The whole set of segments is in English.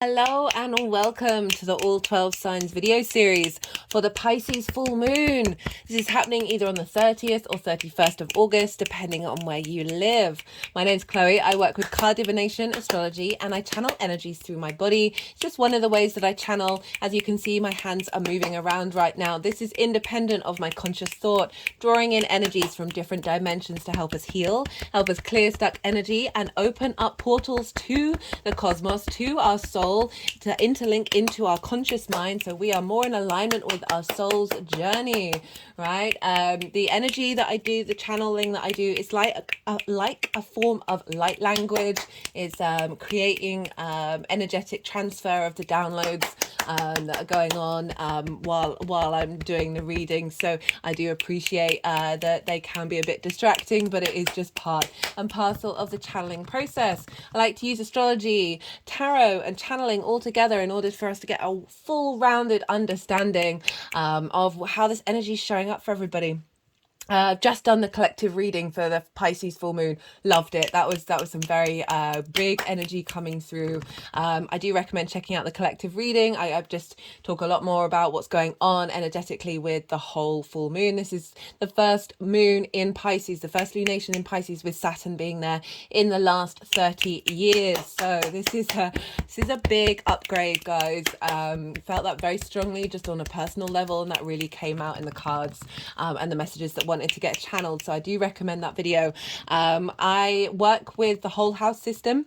Hello and welcome to the All 12 Signs video series for the Pisces Full Moon. This is happening either on the 30th or 31st of August, depending on where you live. My name's Chloe. I work with card divination, astrology, and I channel energies through my body. It's just one of the ways that I channel. As you can see, my hands are moving around right now. This is independent of my conscious thought, drawing in energies from different dimensions to help us heal, help us clear stuck energy, and open up portals to the cosmos, to our soul, to interlink into our conscious mind, so we are more in alignment with our soul's journey, right? The energy that I do, the channeling that I do, is like a form of light language. It's creating energetic transfer of the downloads that are going on while I'm doing the reading. So I do appreciate that they can be a bit distracting, but it is just part and parcel of the channeling process. I like to use astrology, tarot, and channeling all together in order for us to get a full rounded understanding of how this energy is showing up for everybody. Just done the collective reading for the Pisces full moon. Loved it. That was some very big energy coming through. I do recommend checking out the collective reading. I just talk a lot more about what's going on energetically with the whole full moon. This is the first moon in Pisces, the first lunation in Pisces, with Saturn being there in the last 30 years. So this is a big upgrade, guys. Felt that very strongly just on a personal level, and that really came out in the cards and the messages that wanted to get channeled. So I do recommend that video. I work with the whole house system.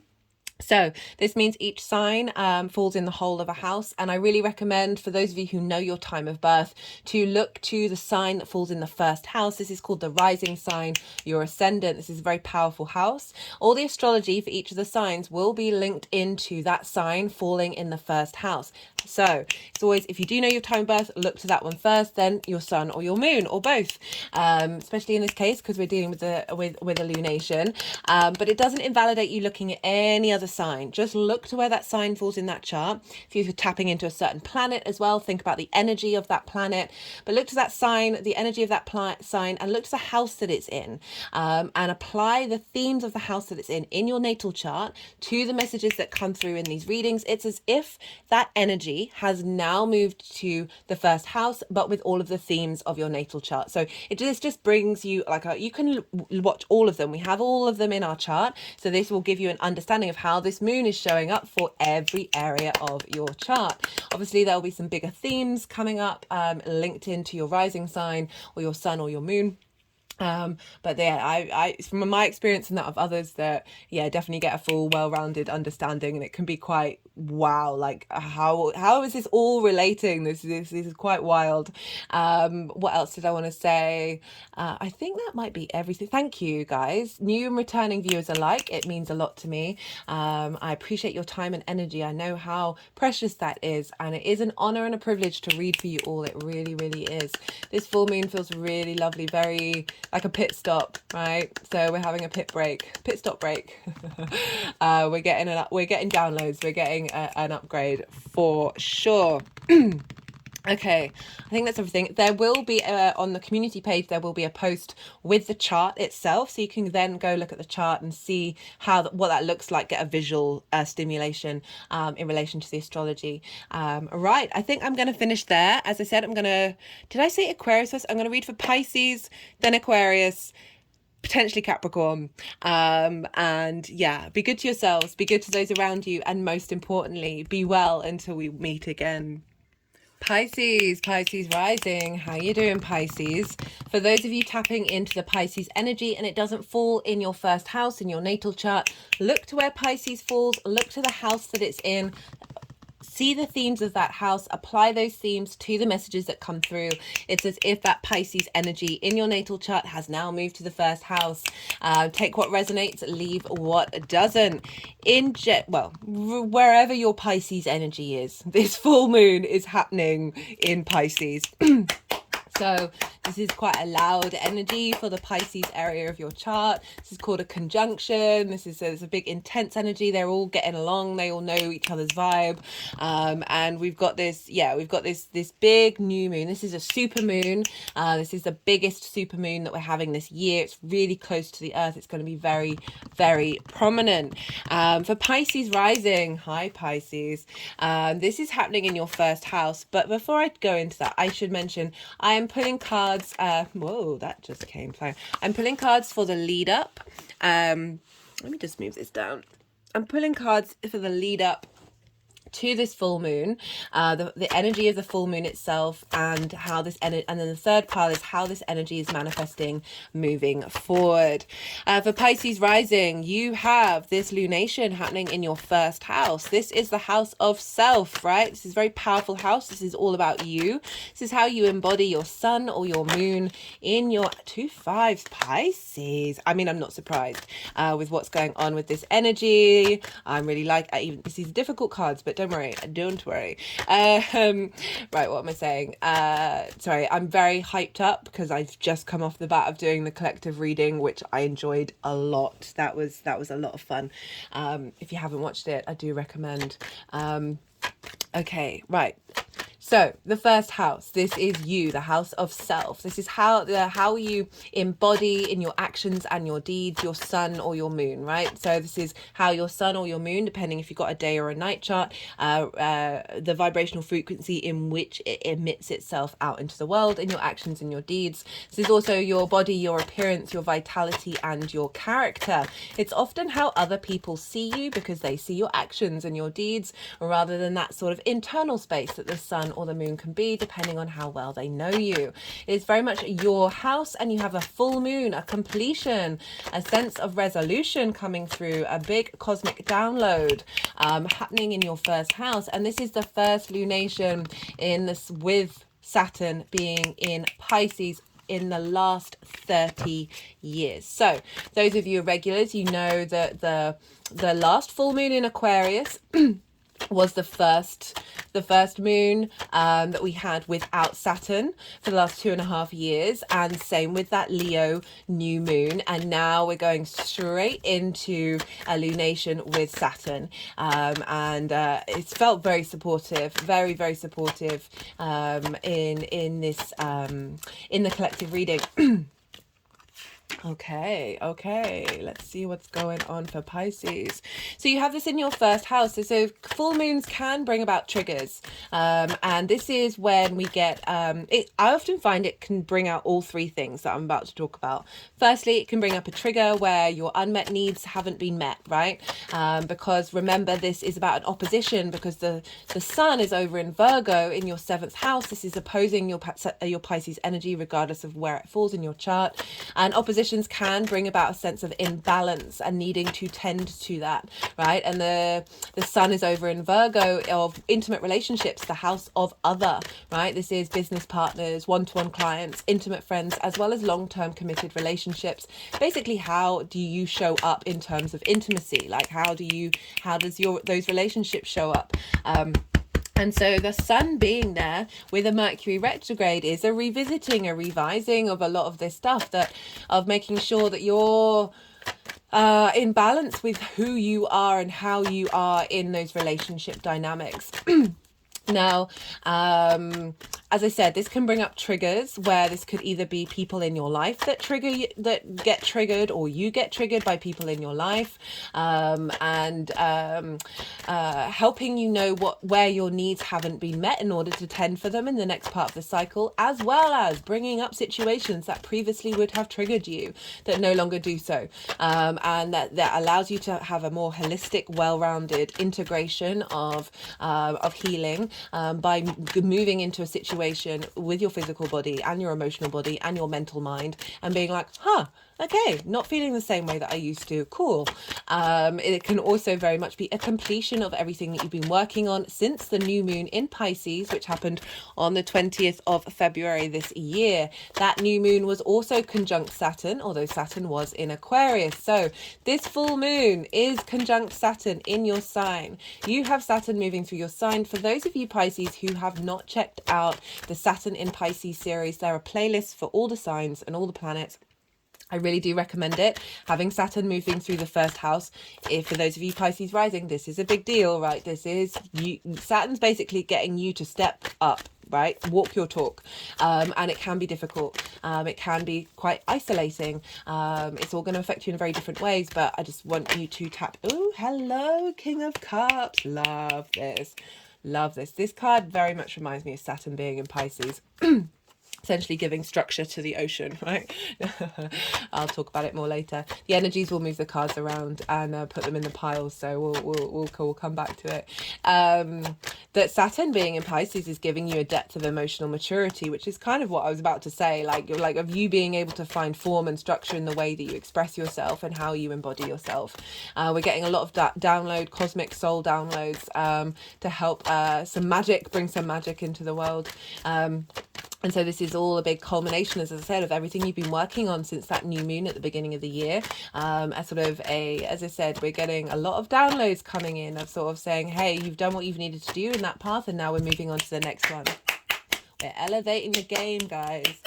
So this means each sign falls in the whole of a house, and I really recommend, for those of you who know your time of birth, to look to the sign that falls in the first house. This is called the rising sign, your ascendant. This is a very powerful house. All the astrology for each of the signs will be linked into that sign falling in the first house. So it's always, if you do know your time of birth, look to that one first, then your sun or your moon, or both, especially in this case because we're dealing with a lunation. But it doesn't invalidate you looking at any other sign. Just look to where that sign falls in that chart. If you're tapping into a certain planet as well, think about the energy of that planet, but look to that sign, the energy of that sign, and look to the house that it's in, and apply the themes of the house that it's in your natal chart to the messages that come through in these readings. It's as if that energy has now moved to the first house, but with all of the themes of your natal chart. So this just brings you you can watch all of them. We have all of them in our chart, so this will give you an understanding of how this moon is showing up for every area of your chart. Obviously there will be some bigger themes coming up linked into your rising sign or your sun or your moon. But yeah, I from my experience and that of others, that definitely get a full well-rounded understanding, and it can be quite wow, like how is this all relating? This is quite wild. What else did I want to say? I think that might be everything. Thank you, guys, new and returning viewers alike. It means a lot to me. I appreciate your time and energy. I know how precious that is, and it is an honor and a privilege to read for you all. It really, really is. This full moon feels really lovely, very like a pit stop, right? So we're having a pit stop break. We're getting downloads, we're getting an upgrade for sure. Okay, I think that's everything. There will be on the community page, there will be a post with the chart itself, so you can then go look at the chart and see what that looks like, get a visual stimulation in relation to the astrology. Right, I think I'm going to finish there. As I said, did I say Aquarius first? I'm going to read for Pisces, then Aquarius, potentially Capricorn, and yeah, be good to yourselves, be good to those around you, and most importantly, be well until we meet again. Pisces rising, how you doing, Pisces? For those of you tapping into the Pisces energy and it doesn't fall in your first house in your natal chart, look to where Pisces falls, look to the house that it's in, see the themes of that house, apply those themes to the messages that come through. It's as if that Pisces energy in your natal chart has now moved to the first house. Take what resonates, leave what doesn't. Wherever your Pisces energy is, this full moon is happening in Pisces. So this is quite a loud energy for the Pisces area of your chart. This is called a conjunction. This is a big intense energy. They're all getting along. They all know each other's vibe. And we've got this, this big new moon. This is a super moon. This is the biggest super moon that we're having this year. It's really close to the earth. It's going to be very, very prominent. For Pisces rising, hi Pisces. This is happening in your first house. But before I go into that, I should mention I am pulling cards. Whoa, that just came flying. I'm pulling cards for the lead up. Let me just move this down. I'm pulling cards for the lead up to this full moon, the energy of the full moon itself, and how this energy, and then the third pile is how this energy is manifesting moving forward. For Pisces rising, you have this lunation happening in your first house. This is the house of self, right? This is a very powerful house. This is all about you. This is how you embody your sun or your moon in your 2-5 Pisces. I mean, I'm not surprised with what's going on with this energy. I'm really even these are difficult cards, but don't worry. Right, what am I saying? Sorry, I'm very hyped up because I've just come off the bat of doing the collective reading, which I enjoyed a lot. That was a lot of fun. If you haven't watched it, I do recommend. Okay, right. So the first house, this is you, the house of self. This is how you embody in your actions and your deeds, your sun or your moon, right? So this is how your sun or your moon, depending if you've got a day or a night chart, the vibrational frequency in which it emits itself out into the world in your actions and your deeds. This is also your body, your appearance, your vitality, and your character. It's often how other people see you because they see your actions and your deeds rather than that sort of internal space that the sun or the moon can be, depending on how well they know you. It's very much your house, and you have a full moon, a completion, a sense of resolution coming through, a big cosmic download happening in your first house. And this is the first lunation in this, with Saturn being in Pisces in the last 30 years. So those of you regulars, you know that the last full moon in Aquarius was the first moon that we had without Saturn for the last 2.5 years, and same with that Leo new moon. And now we're going straight into a lunation with Saturn, and it's felt very supportive, very, very supportive in this in the collective reading. Okay, let's see what's going on for Pisces. So you have this in your first house. So full moons can bring about triggers, and this is when we get I often find it can bring out all three things that I'm about to talk about. Firstly, it can bring up a trigger where your unmet needs haven't been met, right? Because remember, this is about an opposition, because the sun is over in Virgo in your 7th house. This is opposing your Pisces energy regardless of where it falls in your chart, and oppositions can bring about a sense of imbalance and needing to tend to that, right? And the sun is over in Virgo of intimate relationships, the house of other, right? This is business partners, one-to-one clients, intimate friends, as well as long-term committed relationships. Basically, how do you show up in terms of intimacy? Like, how does those relationships show up? And so the sun being there with a Mercury retrograde is a revisiting, a revising of a lot of this stuff, of making sure that you're in balance with who you are and how you are in those relationship dynamics. Now, as I said, this can bring up triggers where this could either be people in your life that get triggered, or you get triggered by people in your life, and helping you know where your needs haven't been met in order to tend for them in the next part of the cycle, as well as bringing up situations that previously would have triggered you that no longer do so, and that allows you to have a more holistic, well-rounded integration of healing by moving into a situation with your physical body and your emotional body and your mental mind, and being like, okay, not feeling the same way that I used to. Cool. It can also very much be a completion of everything that you've been working on since the new moon in Pisces, which happened on the 20th of February this year. That new moon was also conjunct Saturn, although Saturn was in Aquarius. So this full moon is conjunct Saturn in your sign. You have Saturn moving through your sign. For those of you Pisces who have not checked out the Saturn in Pisces series. There are playlists for all the signs and all the planets. I really do recommend it. Having Saturn moving through the first house, if for those of you Pisces rising, this is a big deal, right? This is you. Saturn's basically getting you to step up, right? Walk your talk. And it can be difficult. It can be quite isolating. It's all going to affect you in very different ways, but I just want you to tap. Oh, hello, King of Cups. Love this. Love this. This card very much reminds me of Saturn being in Pisces. Essentially giving structure to the ocean, right? I'll talk about it more later. The energies will move the cards around and put them in the piles, so we'll come back to it. That Saturn being in Pisces is giving you a depth of emotional maturity, which is kind of what I was about to say, like of you being able to find form and structure in the way that you express yourself and how you embody yourself. We're getting a lot of download, cosmic soul downloads, to help bring some magic into the world. And so this is all a big culmination, as I said, of everything you've been working on since that new moon at the beginning of the year. As I said, we're getting a lot of downloads coming in of sort of saying, hey, you've done what you've needed to do in that path, and now we're moving on to the next one. We're elevating the game, guys.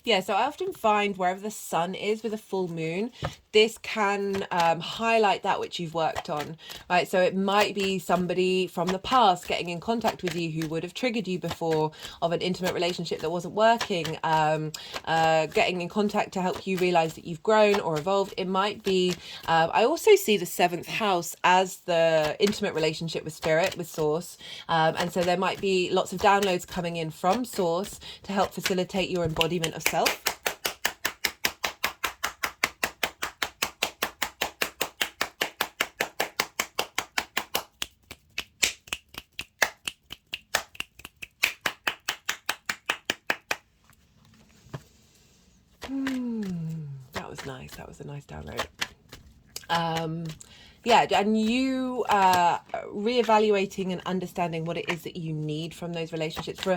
Yeah, so I often find wherever the sun is with a full moon, this can highlight that which you've worked on, right? So it might be somebody from the past getting in contact with you who would have triggered you before, of an intimate relationship that wasn't working, getting in contact to help you realize that you've grown or evolved. It might be, I also see the 7th house as the intimate relationship with spirit, with source. And so there might be lots of downloads coming in from source to help facilitate your embodiment of self. That was nice. That was a nice download. Yeah, and you reevaluating and understanding what it is that you need from those relationships.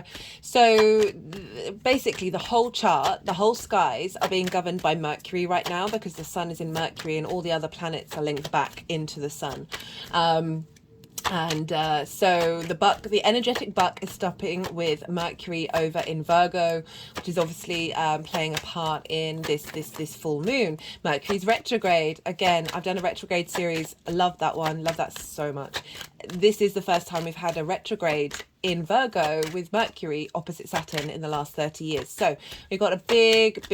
So basically the whole chart, the whole skies are being governed by Mercury right now, because the sun is in Mercury and all the other planets are linked back into the sun. So the energetic buck is stopping with Mercury over in Virgo, which is obviously playing a part in this full moon. Mercury's retrograde. Again, I've done a retrograde series. I love that one. Love that so much. This is the first time we've had a retrograde in Virgo with Mercury opposite Saturn in the last 30 years. So we've got a big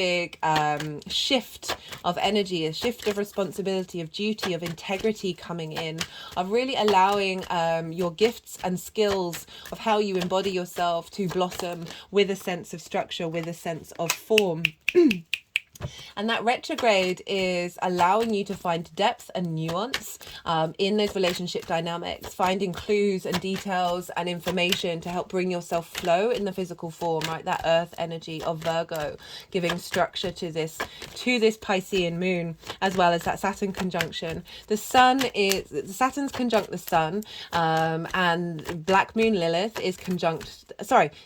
shift of energy, a shift of responsibility, of duty, of integrity coming in, of really allowing your gifts and skills of how you embody yourself to blossom with a sense of structure, with a sense of form. And that retrograde is allowing you to find depth and nuance in those relationship dynamics, finding clues and details and information to help bring yourself flow in the physical form, right? That earth energy of Virgo, giving structure to this Piscean moon, as well as that Saturn conjunction. Saturn's conjunct the sun, and Black Moon Lilith is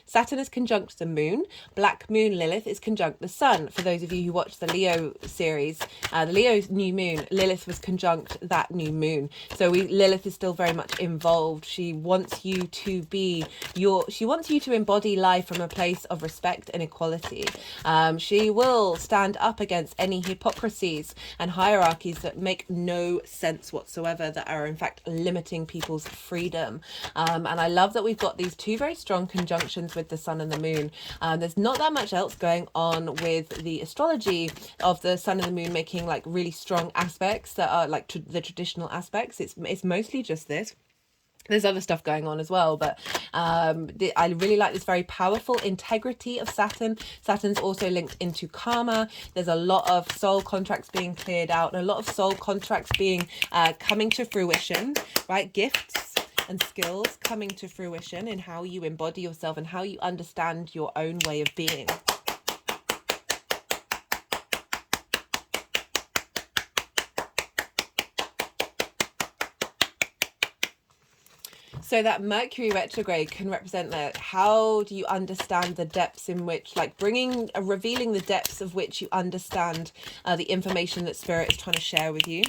Saturn is conjunct the moon, Black Moon Lilith is conjunct the sun. For those of you who watch the Leo series, the Leo's new moon, Lilith was conjunct that new moon. So Lilith is still very much involved. She wants you to embody life from a place of respect and equality. She will stand up against any hypocrisies and hierarchies that make no sense whatsoever, that are in fact limiting people's freedom. And I love that we've got these two very strong conjunctions with the sun and the moon. There's not that much else going on with the astrology of the sun and the moon making like really strong aspects that are like the traditional aspects. It's mostly just this. There's other stuff going on as well, but I really like this very powerful integrity of Saturn. Saturn's also linked into karma. There's a lot of soul contracts being cleared out, and a lot of soul contracts being coming to fruition, right? Gifts and skills coming to fruition in how you embody yourself and how you understand your own way of being. So that Mercury retrograde can represent that. How do you understand the depths in which, like revealing the depths of which you understand the information that Spirit is trying to share with you?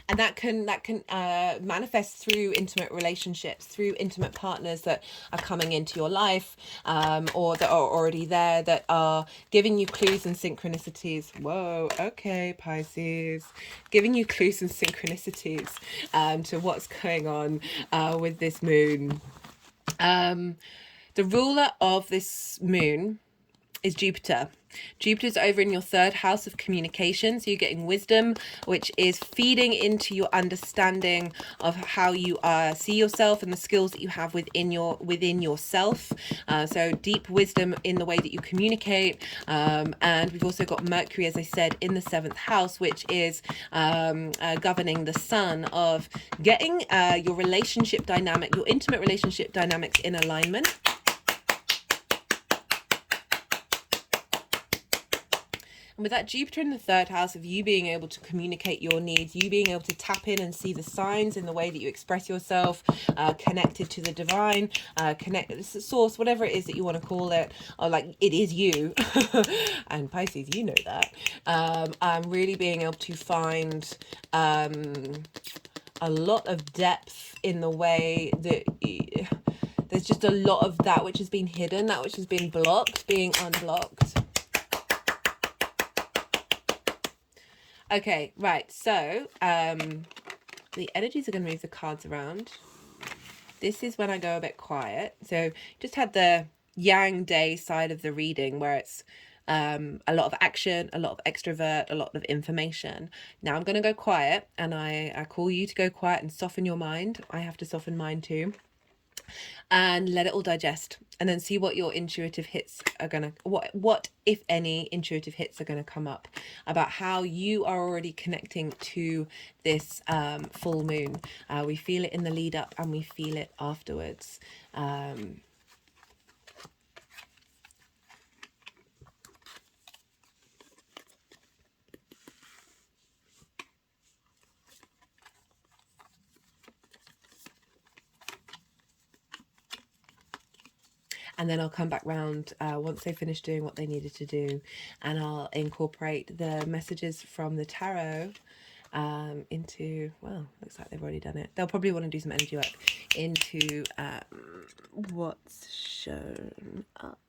And that can manifest through intimate relationships, through intimate partners that are coming into your life, or that are already there, that are giving you clues and synchronicities. Whoa, okay, Pisces, giving you clues and synchronicities to what's going on with this moon. The ruler of this moon is Jupiter. Jupiter's over in your third house of communication, so you're getting wisdom, which is feeding into your understanding of how you see yourself and the skills that you have within yourself. So deep wisdom in the way that you communicate, and we've also got Mercury, as I said, in the seventh house, which is governing the sun, of getting your relationship dynamic, your intimate relationship dynamics in alignment. And with that Jupiter in the third house, of you being able to communicate your needs, you being able to tap in and see the signs in the way that you express yourself, connected to the divine, connected to the source, whatever it is that you want to call it, or like it is you. And Pisces, you know that. Really being able to find a lot of depth in the way that there's just a lot of that which has been hidden, that which has been blocked, being unblocked. Okay, right, so the energies are going to move the cards around. This is when I go a bit quiet. So just had the Yang Day side of the reading, where it's a lot of action, a lot of extrovert, a lot of information. Now I'm going to go quiet, and I call you to go quiet and soften your mind. I have to soften mine too. And let it all digest, and then see what your intuitive hits are gonna, what if any intuitive hits are gonna come up about how you are already connecting to this full moon. We feel it in the lead up, and we feel it afterwards. And then I'll come back round once they finish doing what they needed to do, and I'll incorporate the messages from the tarot into, well, looks like they've already done it. They'll probably want to do some energy work into what's shown up.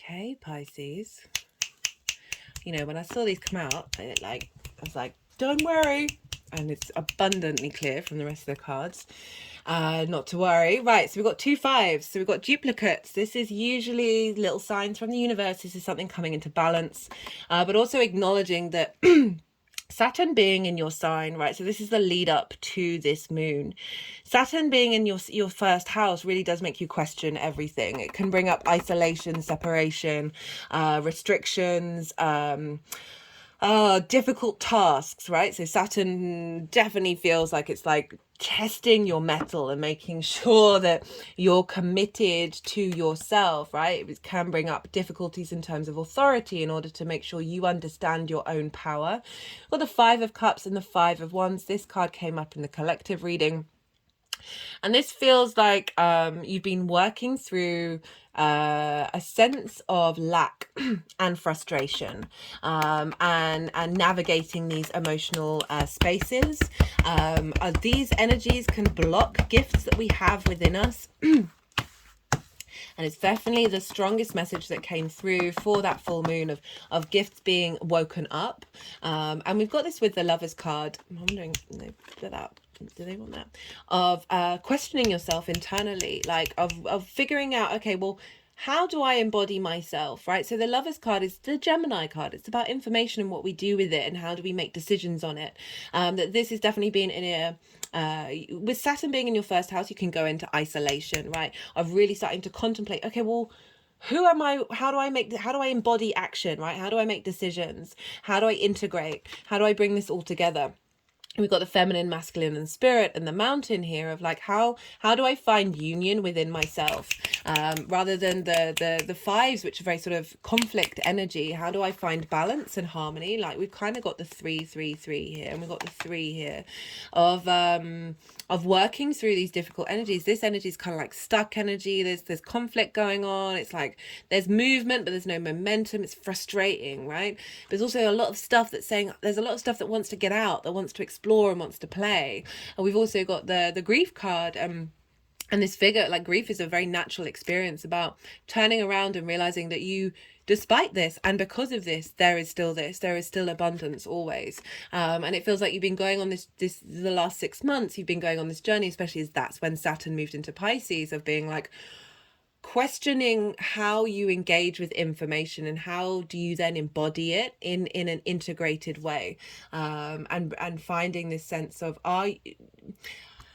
Okay, Pisces. You know, when I saw these come out, I was like, don't worry. And it's abundantly clear from the rest of the cards. Not to worry. Right, so we've got 2 5s. So we've got duplicates. This is usually little signs from the universe. This is something coming into balance. But also acknowledging that Saturn being in your sign, right? So this is the lead up to this moon. Saturn being in your first house really does make you question everything. It can bring up isolation, separation, restrictions, difficult tasks, right? So Saturn definitely feels like it's like testing your mettle and making sure that you're committed to yourself, right? It can bring up difficulties in terms of authority in order to make sure you understand your own power. Well, the Five of Cups and the Five of Wands, this card came up in the collective reading. And this feels like you've been working through a sense of lack and frustration, and navigating these emotional spaces. These energies can block gifts that we have within us. And it's definitely the strongest message that came through for that full moon of gifts being woken up. And we've got this with the Lovers card. I'm wondering, do they want that? Of questioning yourself internally, like of figuring out, okay, well, how do I embody myself, right? So the Lovers card is the Gemini card. It's about information and what we do with it and how do we make decisions on it. That this has definitely been in a with Saturn being in your first house, you can go into isolation, right? Of really starting to contemplate, okay, well, who am I? How do I embody action, right? How do I make decisions? How do I integrate? How do I bring this all together? We've got the feminine, masculine, and spirit, and the mountain here of like how do I find union within myself, rather than the fives, which are very sort of conflict energy. How do I find balance and harmony? Like we've kind of got the 3-3-3 here, and we've got the 3 here of working through these difficult energies. This energy is kind of like stuck energy. There's conflict going on. It's like there's movement, but there's no momentum. It's frustrating, right? There's also a lot of stuff that's saying there's a lot of stuff that wants to get out, that wants to explore and wants to play. And we've also got the grief card. And this figure, like grief is a very natural experience about turning around and realizing that you, despite this and because of this, there is still abundance always. And it feels like you've been going on this the last 6 months, you've been going on this journey, especially as that's when Saturn moved into Pisces, of being like questioning how you engage with information and how do you then embody it in an integrated way, and finding this sense of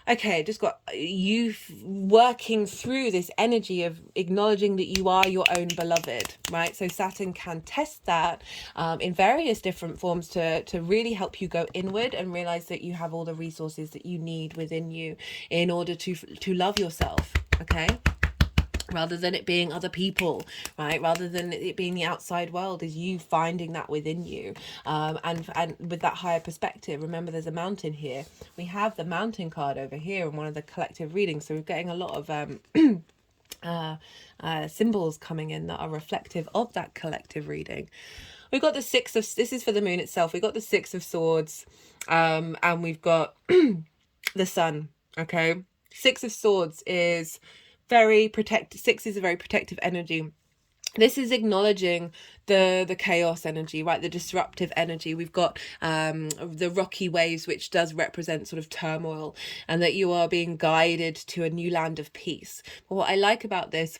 okay, just got you working through this energy of acknowledging that you are your own beloved, right? So Saturn can test that in various different forms to really help you go inward and realize that you have all the resources that you need within you in order to love yourself, okay? Rather than it being other people, right? Rather than it being the outside world, is you finding that within you, and with that higher perspective. Remember, there's a mountain here. We have the mountain card over here in one of the collective readings, so we're getting a lot of symbols coming in that are reflective of that collective reading. We've got the Six of, this is for the moon itself. We've got the Six of Swords, and we've got the Sun, okay? Six of Swords is very protective. 6 is a very protective energy. This is acknowledging the chaos energy, right? The disruptive energy. We've got the rocky waves, which does represent sort of turmoil, and that you are being guided to a new land of peace. But what I like about this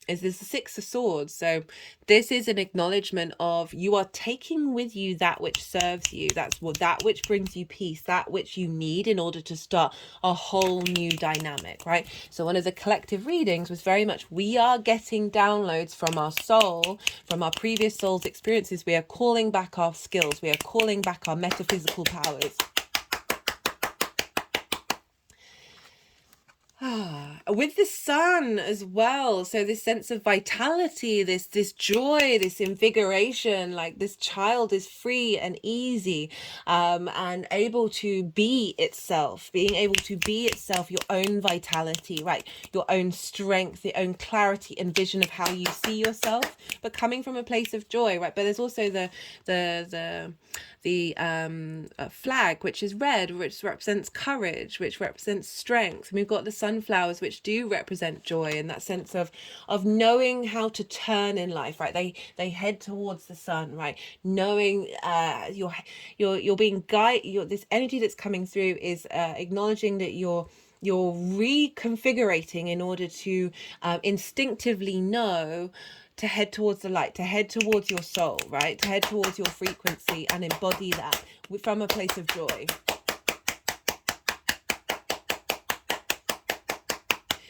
is there's the Six of Swords. So this is an acknowledgement of you are taking with you that which serves you. That's what, that which brings you peace, that which you need in order to start a whole new dynamic, right? So one of the collective readings was very much, we are getting downloads from our soul, from our previous soul's experiences. We are calling back our skills. We are calling back our metaphysical powers. With the Sun as well, so this sense of vitality, this joy, this invigoration, like this child is free and easy, and able to be itself, being able to be itself, your own vitality, right? Your own strength, your own clarity and vision of how you see yourself, but coming from a place of joy, right? But there's also the flag, which is red, which represents courage, which represents strength. And we've got the sunflowers, which do represent joy and that sense of knowing how to turn in life, right? They head towards the sun, right? Knowing you're being guided. This energy that's coming through is acknowledging that you're reconfigurating in order to instinctively know to head towards the light, to head towards your soul, right? To head towards your frequency and embody that from a place of joy.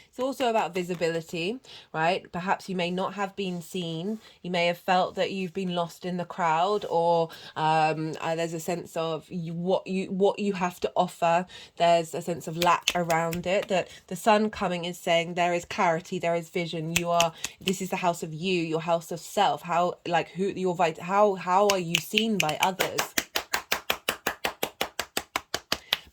It's also about visibility, right? Perhaps you may not have been seen. You may have felt that you've been lost in the crowd, or there's a sense of what you have to offer. There's a sense of lack around it. That the sun coming is saying there is clarity, there is vision. This is the house of you, your house of self. How are you seen by others?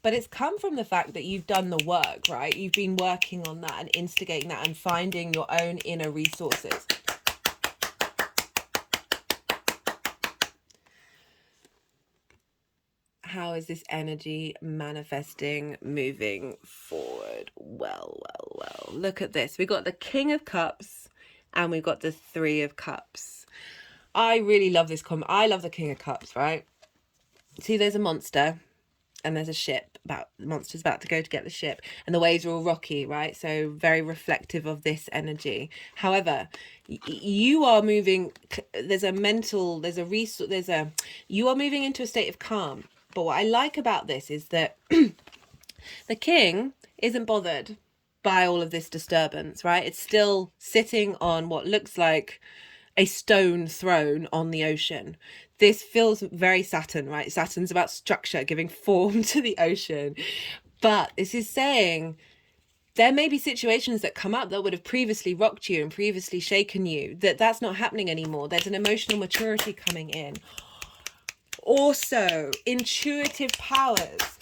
But it's come from the fact that you've done the work, right? You've been working on that and instigating that and finding your own inner resources. How is this energy manifesting moving forward? Well. Look at this. We got the King of Cups and we've got the Three of Cups. I really love this comment. I love the King of Cups, right? See, there's a monster. And there's a ship, the monster's about to go to get the ship, and the waves are all rocky, right? So very reflective of this energy. However, you are moving, you are moving into a state of calm. But what I like about this is that the king isn't bothered by all of this disturbance, right? It's still sitting on what looks like a stone throne on the ocean. This feels very Saturn, right? Saturn's about structure, giving form to the ocean. But this is saying there may be situations that come up that would have previously rocked you and previously shaken you, that's not happening anymore. There's an emotional maturity coming in. Also, intuitive powers,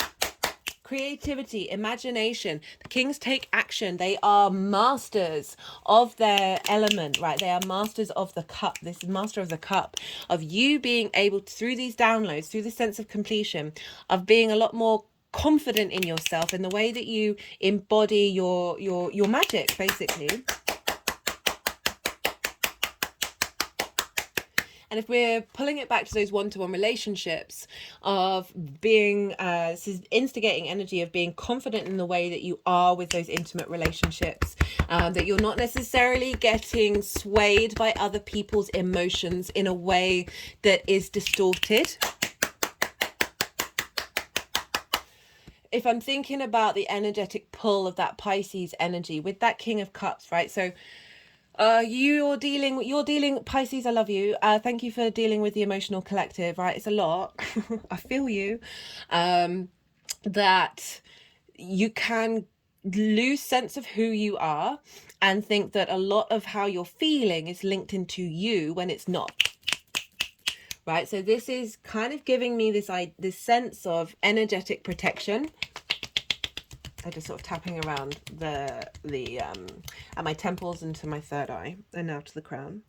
creativity, imagination. The kings take action. They are masters of their element, right? They are masters of the cup. This is master of the cup, of you being able to, through these downloads, through the sense of completion, of being a lot more confident in yourself, in the way that you embody your magic, basically. And if we're pulling it back to those one-to-one relationships, of being, this is instigating energy of being confident in the way that you are with those intimate relationships, that you're not necessarily getting swayed by other people's emotions in a way that is distorted. If I'm thinking about the energetic pull of that Pisces energy with that King of Cups, right? So you're dealing Pisces, I love you. Thank you for dealing with the emotional collective, right? It's a lot. I feel you. That you can lose sense of who you are and think that a lot of how you're feeling is linked into you when it's not. Right? So this is kind of giving me this sense of energetic protection. I just sort of tapping around at my temples and to my third eye and now to the crown,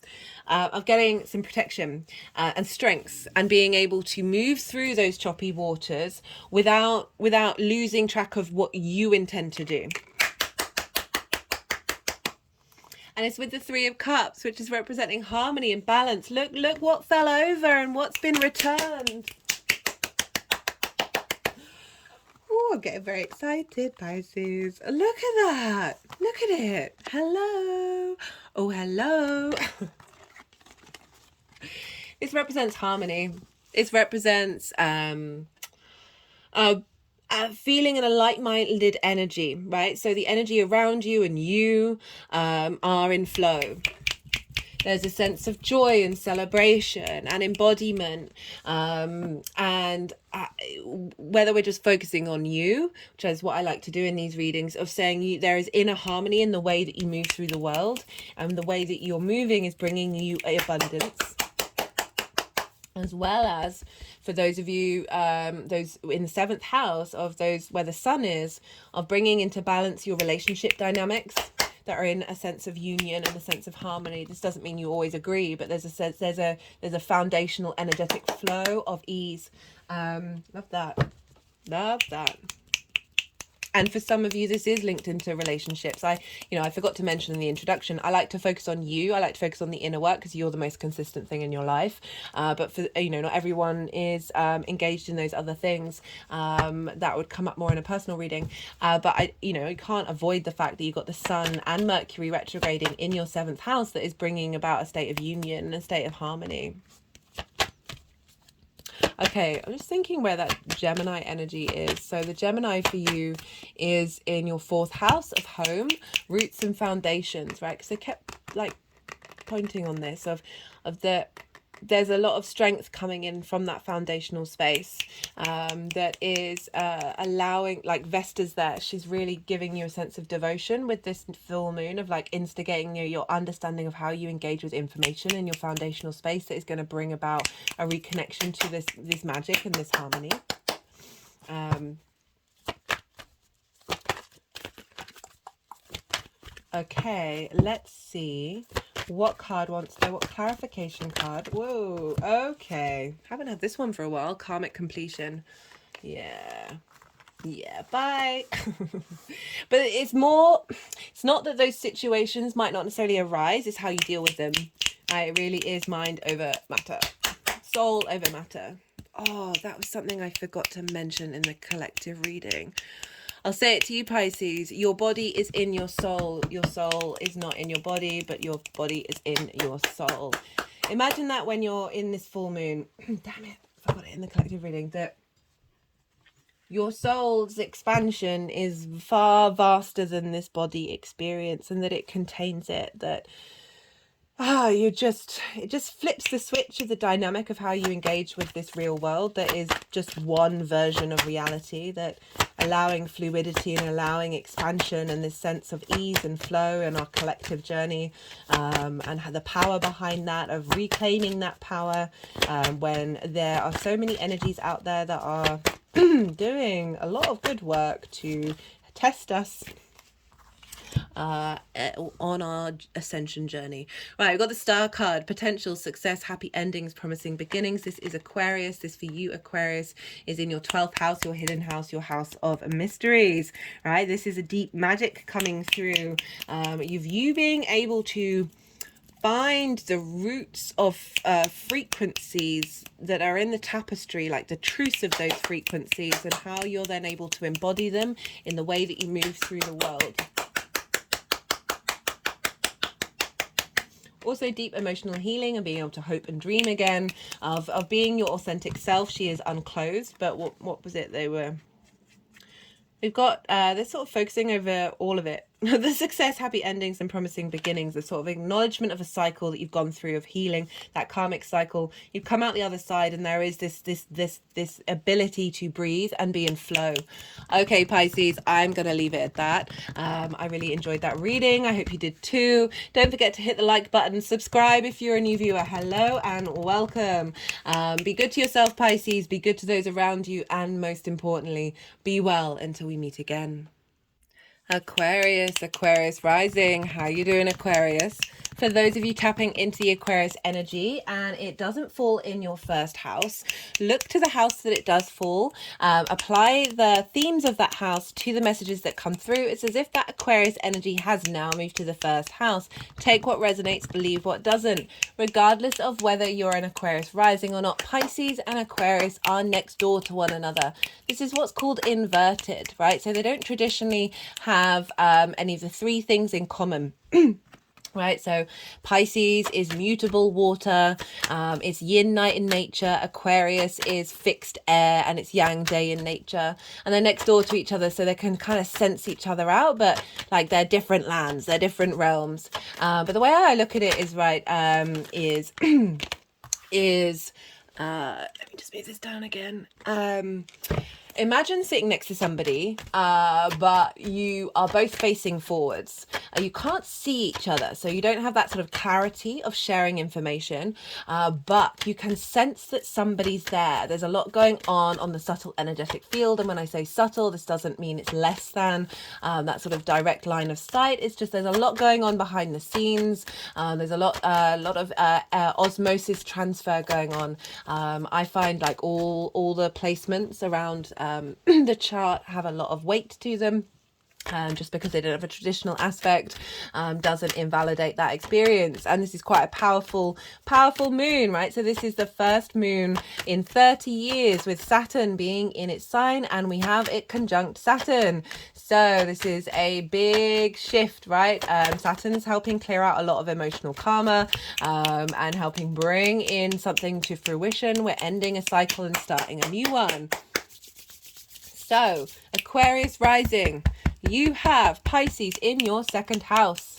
of getting some protection and strength, and being able to move through those choppy waters without losing track of what you intend to do. And it's with the Three of Cups, which is representing harmony and balance. Look what fell over and what's been returned. Oh, I'm getting very excited, Pisces. Look at that. Look at it. Hello. Oh, hello. This represents harmony. It represents feeling in a like-minded energy, right? So the energy around you and you are in flow. There's a sense of joy and celebration and embodiment, and whether we're just focusing on you, which is what I like to do in these readings, of saying there is inner harmony in the way that you move through the world, and the way that you're moving is bringing you abundance. As well as for those of you, those in the 7th house, of those where the sun is, of bringing into balance your relationship dynamics that are in a sense of union and a sense of harmony. This doesn't mean you always agree, but there's a foundational energetic flow of ease. Love that. And for some of you, this is linked into relationships. I forgot to mention in the introduction, I like to focus on you. I like to focus on the inner work because you're the most consistent thing in your life. But for, not everyone is engaged in those other things. That would come up more in a personal reading. But you can't avoid the fact that you've got the Sun and Mercury retrograding in your 7th house that is bringing about a state of union and a state of harmony. Okay, I'm just thinking where that Gemini energy is. So the Gemini for you is in your 4th house of home, roots and foundations, right? Because they kept like pointing on this of there's a lot of strength coming in from that foundational space that is allowing, like Vesta's there, she's really giving you a sense of devotion with this full moon of like instigating your understanding of how you engage with information in your foundational space that is going to bring about a reconnection to this magic and this harmony. Okay, let's see what card wants to, what clarification card. Whoa, okay, haven't had this one for a while. Karmic completion. Yeah, bye. But it's not that those situations might not necessarily arise, it's how you deal with them. It really is mind over matter, soul over matter. Oh, that was something I forgot to mention in the collective reading. I'll say it to you, Pisces. Your body is in your soul. Your soul is not in your body, but your body is in your soul. Imagine that when you're in this full moon. Damn it, I forgot it in the collective reading. That your soul's expansion is far vaster than this body experience, and that it contains it. That it just flips the switch of the dynamic of how you engage with this real world that is just one version of reality, that allowing fluidity and allowing expansion and this sense of ease and flow in our collective journey, and the power behind that, of reclaiming that power when there are so many energies out there that are doing a lot of good work to test us on our ascension journey. Right, we've got the Star card: potential, success, happy endings, promising beginnings. This is Aquarius. This for you, Aquarius, is in your 12th house, your hidden house, your house of mysteries. Right, this is a deep magic coming through. You being able to find the roots of frequencies that are in the tapestry, like the truths of those frequencies, and how you're then able to embody them in the way that you move through the world. Also deep emotional healing and being able to hope and dream again, of being your authentic self. She is unclothed, but what was it we've got they're sort of focusing over all of it. The success, happy endings, and promising beginnings, the sort of acknowledgement of a cycle that you've gone through, of healing, that karmic cycle. You've come out the other side, and there is this ability to breathe and be in flow. Okay, Pisces, I'm gonna leave it at that. I really enjoyed that reading. I hope you did too. Don't forget to hit the like button, subscribe if you're a new viewer. Hello and welcome. Be good to yourself, Pisces. Be good to those around you, and most importantly, be well until we meet again. Aquarius rising. How you doing, Aquarius? For those of you tapping into the Aquarius energy and it doesn't fall in your 1st house, look to the house that it does fall. Apply the themes of that house to the messages that come through. It's as if that Aquarius energy has now moved to the 1st house. Take what resonates, believe what doesn't. Regardless of whether you're an Aquarius rising or not, Pisces and Aquarius are next door to one another. This is what's called inverted, right? So they don't traditionally have any of the 3 things in common. Right, so Pisces is mutable water, it's yin night in nature. Aquarius is fixed air, and it's yang day in nature, and they're next door to each other, so they can kind of sense each other out, but like they're different lands, they're different realms. But the way I look at it is let me just move this down again. Imagine sitting next to somebody, but you are both facing forwards. You can't see each other, so you don't have that sort of clarity of sharing information, but you can sense that somebody's there. There's a lot going on the subtle energetic field, and when I say subtle, this doesn't mean it's less than that sort of direct line of sight. It's just there's a lot going on behind the scenes. There's a lot of osmosis transfer going on. I find like all the placements around the chart have a lot of weight to them. Just because they don't have a traditional aspect doesn't invalidate that experience. And this is quite a powerful moon, right? So this is the first moon in 30 years with Saturn being in its sign, and we have it conjunct Saturn. So this is a big shift, right? Saturn's helping clear out a lot of emotional karma and helping bring in something to fruition. We're ending a cycle and starting a new one. So Aquarius rising. You have Pisces in your second house.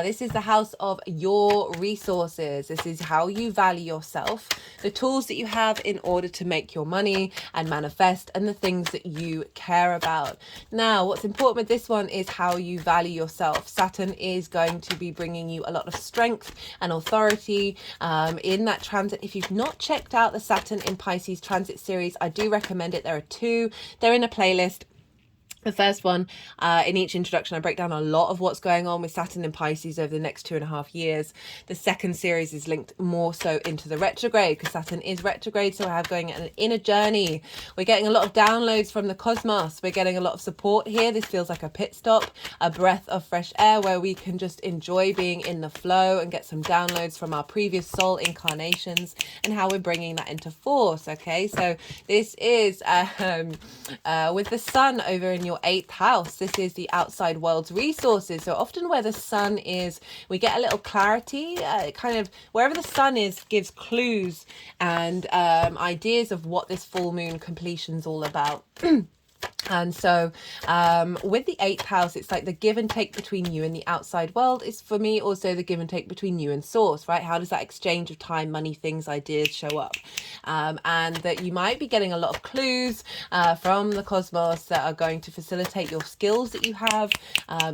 This is the house of your resources. This is how you value yourself, the tools that you have in order to make your money and manifest, and the things that you care about. Now, what's important with this one is how you value yourself. Saturn is going to be bringing you a lot of strength and authority in that transit. If you've not checked out the Saturn in Pisces transit series, I do recommend it. There are two. They're in a playlist. The first one, in each introduction, I break down a lot of what's going on with Saturn and Pisces over the next 2.5 years. The second series is linked more so into the retrograde, because Saturn is retrograde, so we're going an inner journey. We're getting a lot of downloads from the cosmos. We're getting a lot of support here. This feels like a pit stop, a breath of fresh air where we can just enjoy being in the flow and get some downloads from our previous soul incarnations and how we're bringing that into force. Okay, so this is with the sun over in your 8th house. This is the outside world's resources. So often where the sun is, we get a little clarity. Kind of wherever the sun is gives clues and ideas of what this full moon completion's all about. And so with the 8th house, it's like the give and take between you and the outside world is, for me, also the give and take between you and source, right? How does that exchange of time, money, things, ideas show up? And that you might be getting a lot of clues from the cosmos that are going to facilitate your skills that you have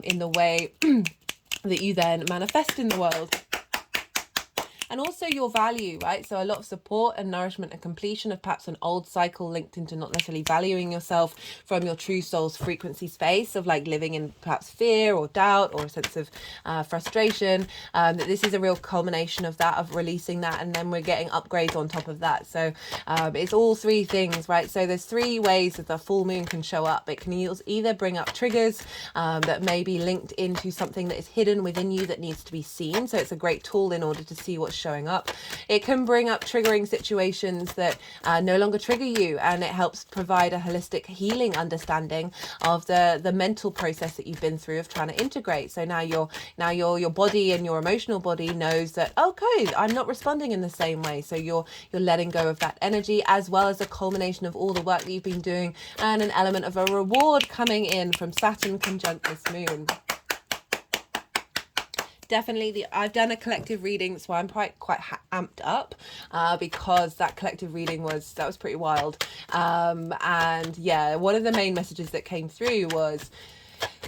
in the way that you then manifest in the world. And also your value, right? So a lot of support and nourishment and completion of perhaps an old cycle linked into not necessarily valuing yourself from your true soul's frequency space of like living in perhaps fear or doubt or a sense of frustration. That this is a real culmination of that, of releasing that, and then we're getting upgrades on top of that. So it's all three things, right? So there's three ways that the full moon can show up. It can either bring up triggers that may be linked into something that is hidden within you that needs to be seen. So it's a great tool in order to see what's showing up. It can bring up triggering situations that no longer trigger you, and it helps provide a holistic healing understanding of the mental process that you've been through of trying to integrate. So now your body and your emotional body knows that, okay, I'm not responding in the same way. So you're letting go of that energy, as well as a culmination of all the work that you've been doing, and an element of a reward coming in from Saturn conjunct this moon. Definitely I've done a collective reading, so I'm quite amped up because that collective reading was pretty wild. And yeah, one of the main messages that came through was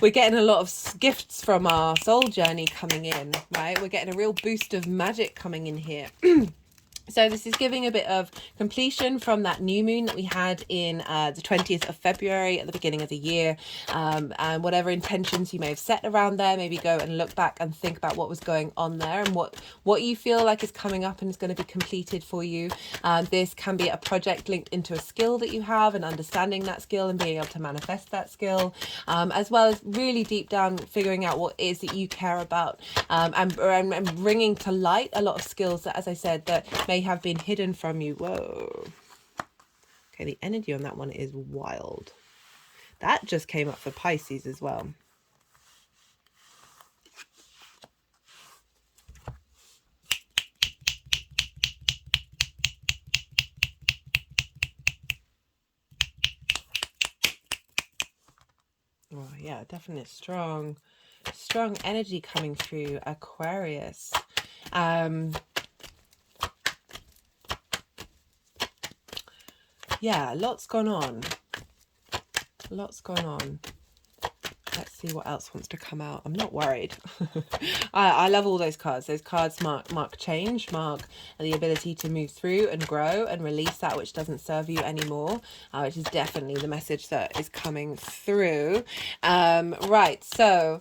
we're getting a lot of gifts from our soul journey coming in, right? We're getting a real boost of magic coming in here. So this is giving a bit of completion from that new moon that we had in the 20th of February at the beginning of the year. And whatever intentions you may have set around there, maybe go and look back and think about what was going on there and what you feel like is coming up and is going to be completed for you. This can be a project linked into a skill that you have and understanding that skill and being able to manifest that skill, as well as really deep down figuring out what it is that you care about, and bringing to light a lot of skills that, as I said, that may have been hidden from you. Whoa. Okay, the energy on that one is wild. That just came up for Pisces as well. Oh yeah, definitely strong energy coming through Aquarius. Yeah, lots gone on. Let's see what else wants to come out. I'm not worried. I love all those cards. Those cards mark change, mark the ability to move through and grow and release that which doesn't serve you anymore, which is definitely the message that is coming through. Right, so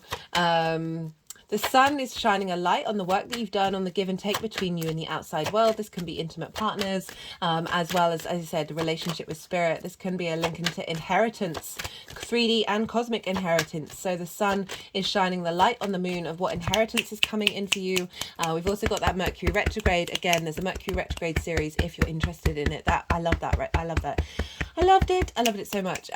The sun is shining a light on the work that you've done, on the give and take between you and the outside world. This can be intimate partners, as well as I said, relationship with spirit. This can be a link into inheritance, 3D and cosmic inheritance. So the sun is shining the light on the moon of what inheritance is coming in for you. We've also got that Mercury retrograde. Again, there's a Mercury retrograde series if you're interested in it. I love that. I love that. I loved it so much.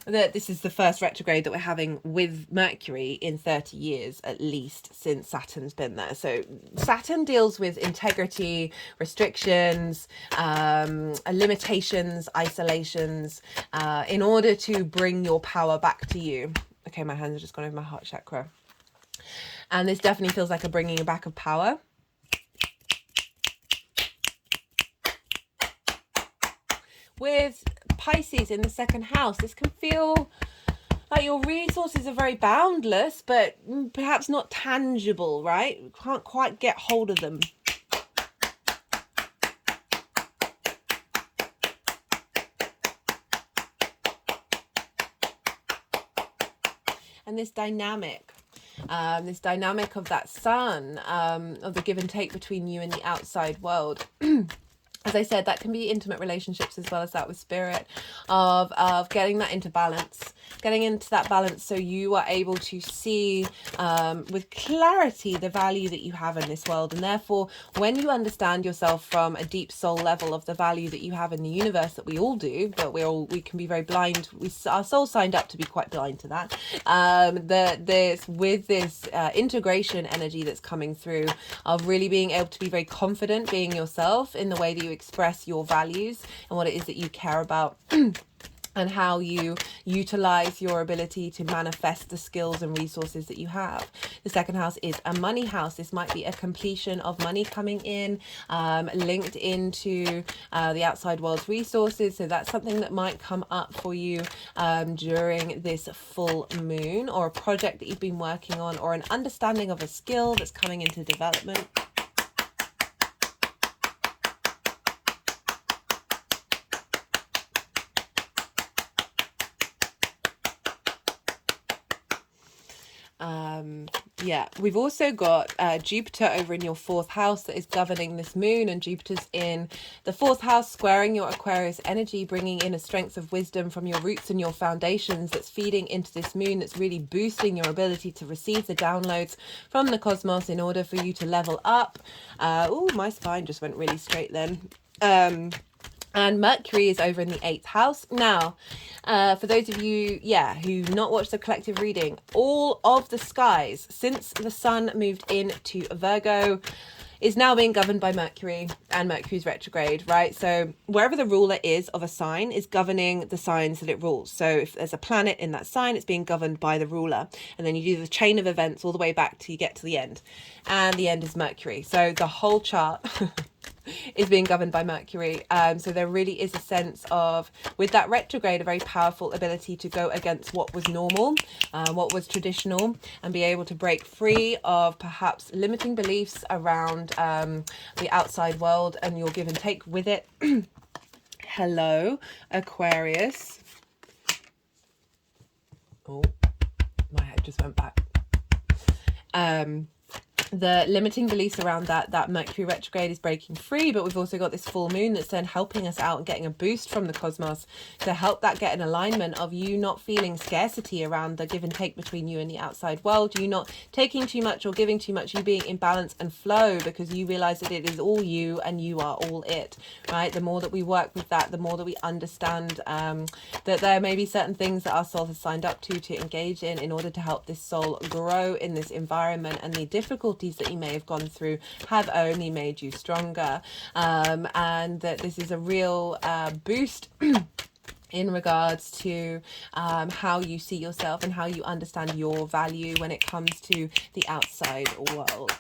That this is the first retrograde that we're having with Mercury in 30 years at least, since Saturn's been there. So Saturn deals with integrity, restrictions, limitations, isolations, in order to bring your power back to you. Okay, my hands are just gone over my heart chakra. And this definitely feels like a bringing back of power. With Pisces in the second house, this can feel like your resources are very boundless, but perhaps not tangible, right? You can't quite get hold of them. And this dynamic of that sun, of the give and take between you and the outside world. As I said, that can be intimate relationships as well as that with spirit, of getting that into balance, getting into that balance so you are able to see with clarity the value that you have in this world. And therefore, when you understand yourself from a deep soul level of the value that you have in the universe, that we all do, but we can be very blind. Our soul signed up to be quite blind to that. With this integration energy that's coming through, of really being able to be very confident being yourself in the way that you express your values and what it is that you care about. And how you utilize your ability to manifest the skills and resources that you have. The second house is a money house. This might be a completion of money coming in, linked into the outside world's resources. So that's something that might come up for you during this full moon, or a project that you've been working on, or an understanding of a skill that's coming into development. Yeah, we've also got Jupiter over in your fourth house that is governing this moon, and Jupiter's in the fourth house, squaring your Aquarius energy, bringing in a strength of wisdom from your roots and your foundations that's feeding into this moon, that's really boosting your ability to receive the downloads from the cosmos in order for you to level up. Oh, my spine just went really straight then. And Mercury is over in the 8th house. Now, for those of you, who've not watched the collective reading, all of the skies since the sun moved into Virgo is now being governed by Mercury and Mercury's retrograde, right? So wherever the ruler is of a sign is governing the signs that it rules. So if there's a planet in that sign, it's being governed by the ruler. And then you do the chain of events all the way back till you get to the end. And the end is Mercury. So the whole chart is being governed by Mercury. So there really is a sense of, with that retrograde, a very powerful ability to go against what was normal, what was traditional, and be able to break free of perhaps limiting beliefs around the outside world and your give and take with it. Hello, Aquarius. Oh, my head just went back. The limiting beliefs around that Mercury retrograde is breaking free, but we've also got this full moon that's then helping us out and getting a boost from the cosmos to help that get an alignment of you not feeling scarcity around the give and take between you and the outside world, you not taking too much or giving too much, you being in balance and flow, because you realize that it is all you and you are all it, right? The more that we work with that, the more that we understand that there may be certain things that our soul has signed up to engage in order to help this soul grow in this environment, and the difficulties that you may have gone through have only made you stronger, and that this is a real boost in regards to how you see yourself and how you understand your value when it comes to the outside world.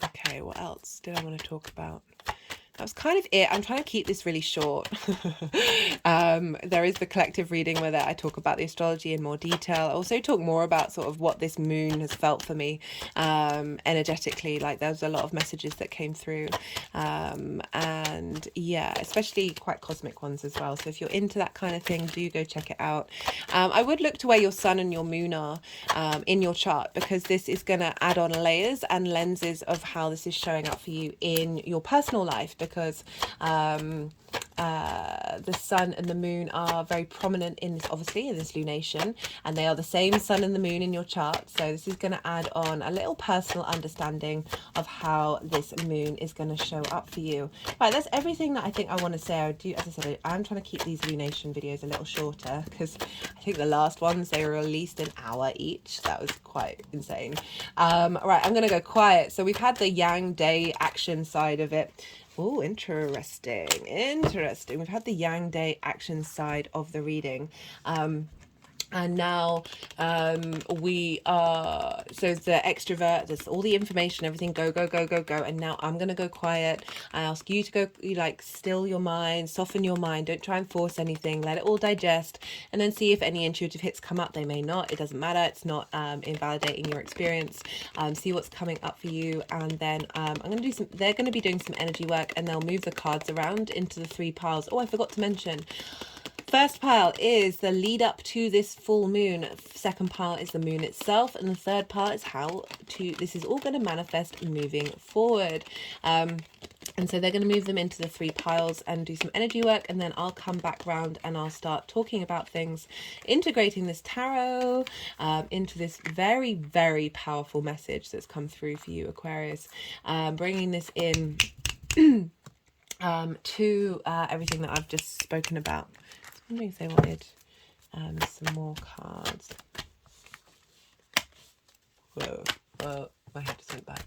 Okay, what else did I want to talk about? that was kind of it. I'm trying to keep this really short. There is the collective reading where I talk about the astrology in more detail. I also talk more about sort of what this moon has felt for me energetically. Like there's a lot of messages that came through, and yeah, especially quite cosmic ones as well. So if you're into that kind of thing, do go check it out. I would look to where your sun and your moon are in your chart, because this is going to add on layers and lenses of how this is showing up for you in your personal life, because the sun and the moon are very prominent in this, obviously, in this lunation, and they are the same sun and the moon in your chart. So this is going to add on a little personal understanding of how this moon is going to show up for you. Right, that's everything that I think I want to say. As I said, I'm trying to keep these lunation videos a little shorter, because I think the last ones, they were released an hour each. That was quite insane. Right, I'm going to go quiet. So we've had the yang day action side of it. Oh, interesting. Interesting. We've had the yang day action side of the reading. And now we are, so the extrovert, there's all the information, everything, go, go, go, go, go. And now I'm going to go quiet. I ask you to go, like, still your mind, soften your mind. Don't try and force anything. Let it all digest, and then see if any intuitive hits come up. They may not. It doesn't matter. It's not invalidating your experience. See what's coming up for you. And then I'm going to do some, they're going to be doing some energy work, and they'll move the cards around into the 3 piles. Oh, I forgot to mention. First pile is the lead up to this full moon. Second pile is the moon itself. And the third pile is how to, this is all going to manifest moving forward. And so they're going to move them into the 3 piles and do some energy work. And then I'll come back round and I'll start talking about things, integrating this tarot into this very, very powerful message that's come through for you, Aquarius. Bringing this in to everything that I've just spoken about. I'm wondering if they wanted some more cards. Whoa, whoa, my head just went back.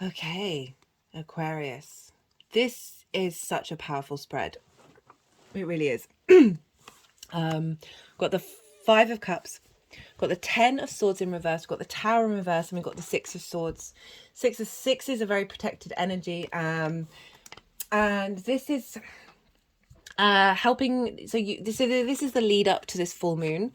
Okay, Aquarius. This is such a powerful spread. It really is. Got the 5 of Cups, got the 10 of Swords in reverse, got the Tower in reverse, and we've got the 6 of Swords. Six is a very protected energy. And this is Helping, so this is the lead up to this full moon.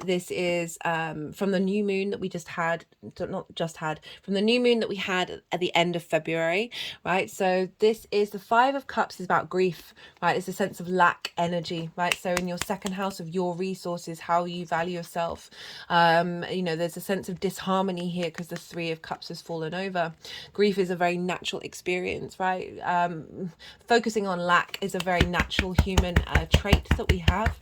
This is from the new moon that we just had, not just had, from the new moon that we had at the end of February, right? So this is the Five of Cups, is about grief, right? It's a sense of lack energy, right? So in your second house of your resources, how you value yourself, you know, there's a sense of disharmony here because the Three of Cups has fallen over. Grief is a very natural experience, right? Focusing on lack is a very natural human trait that we have,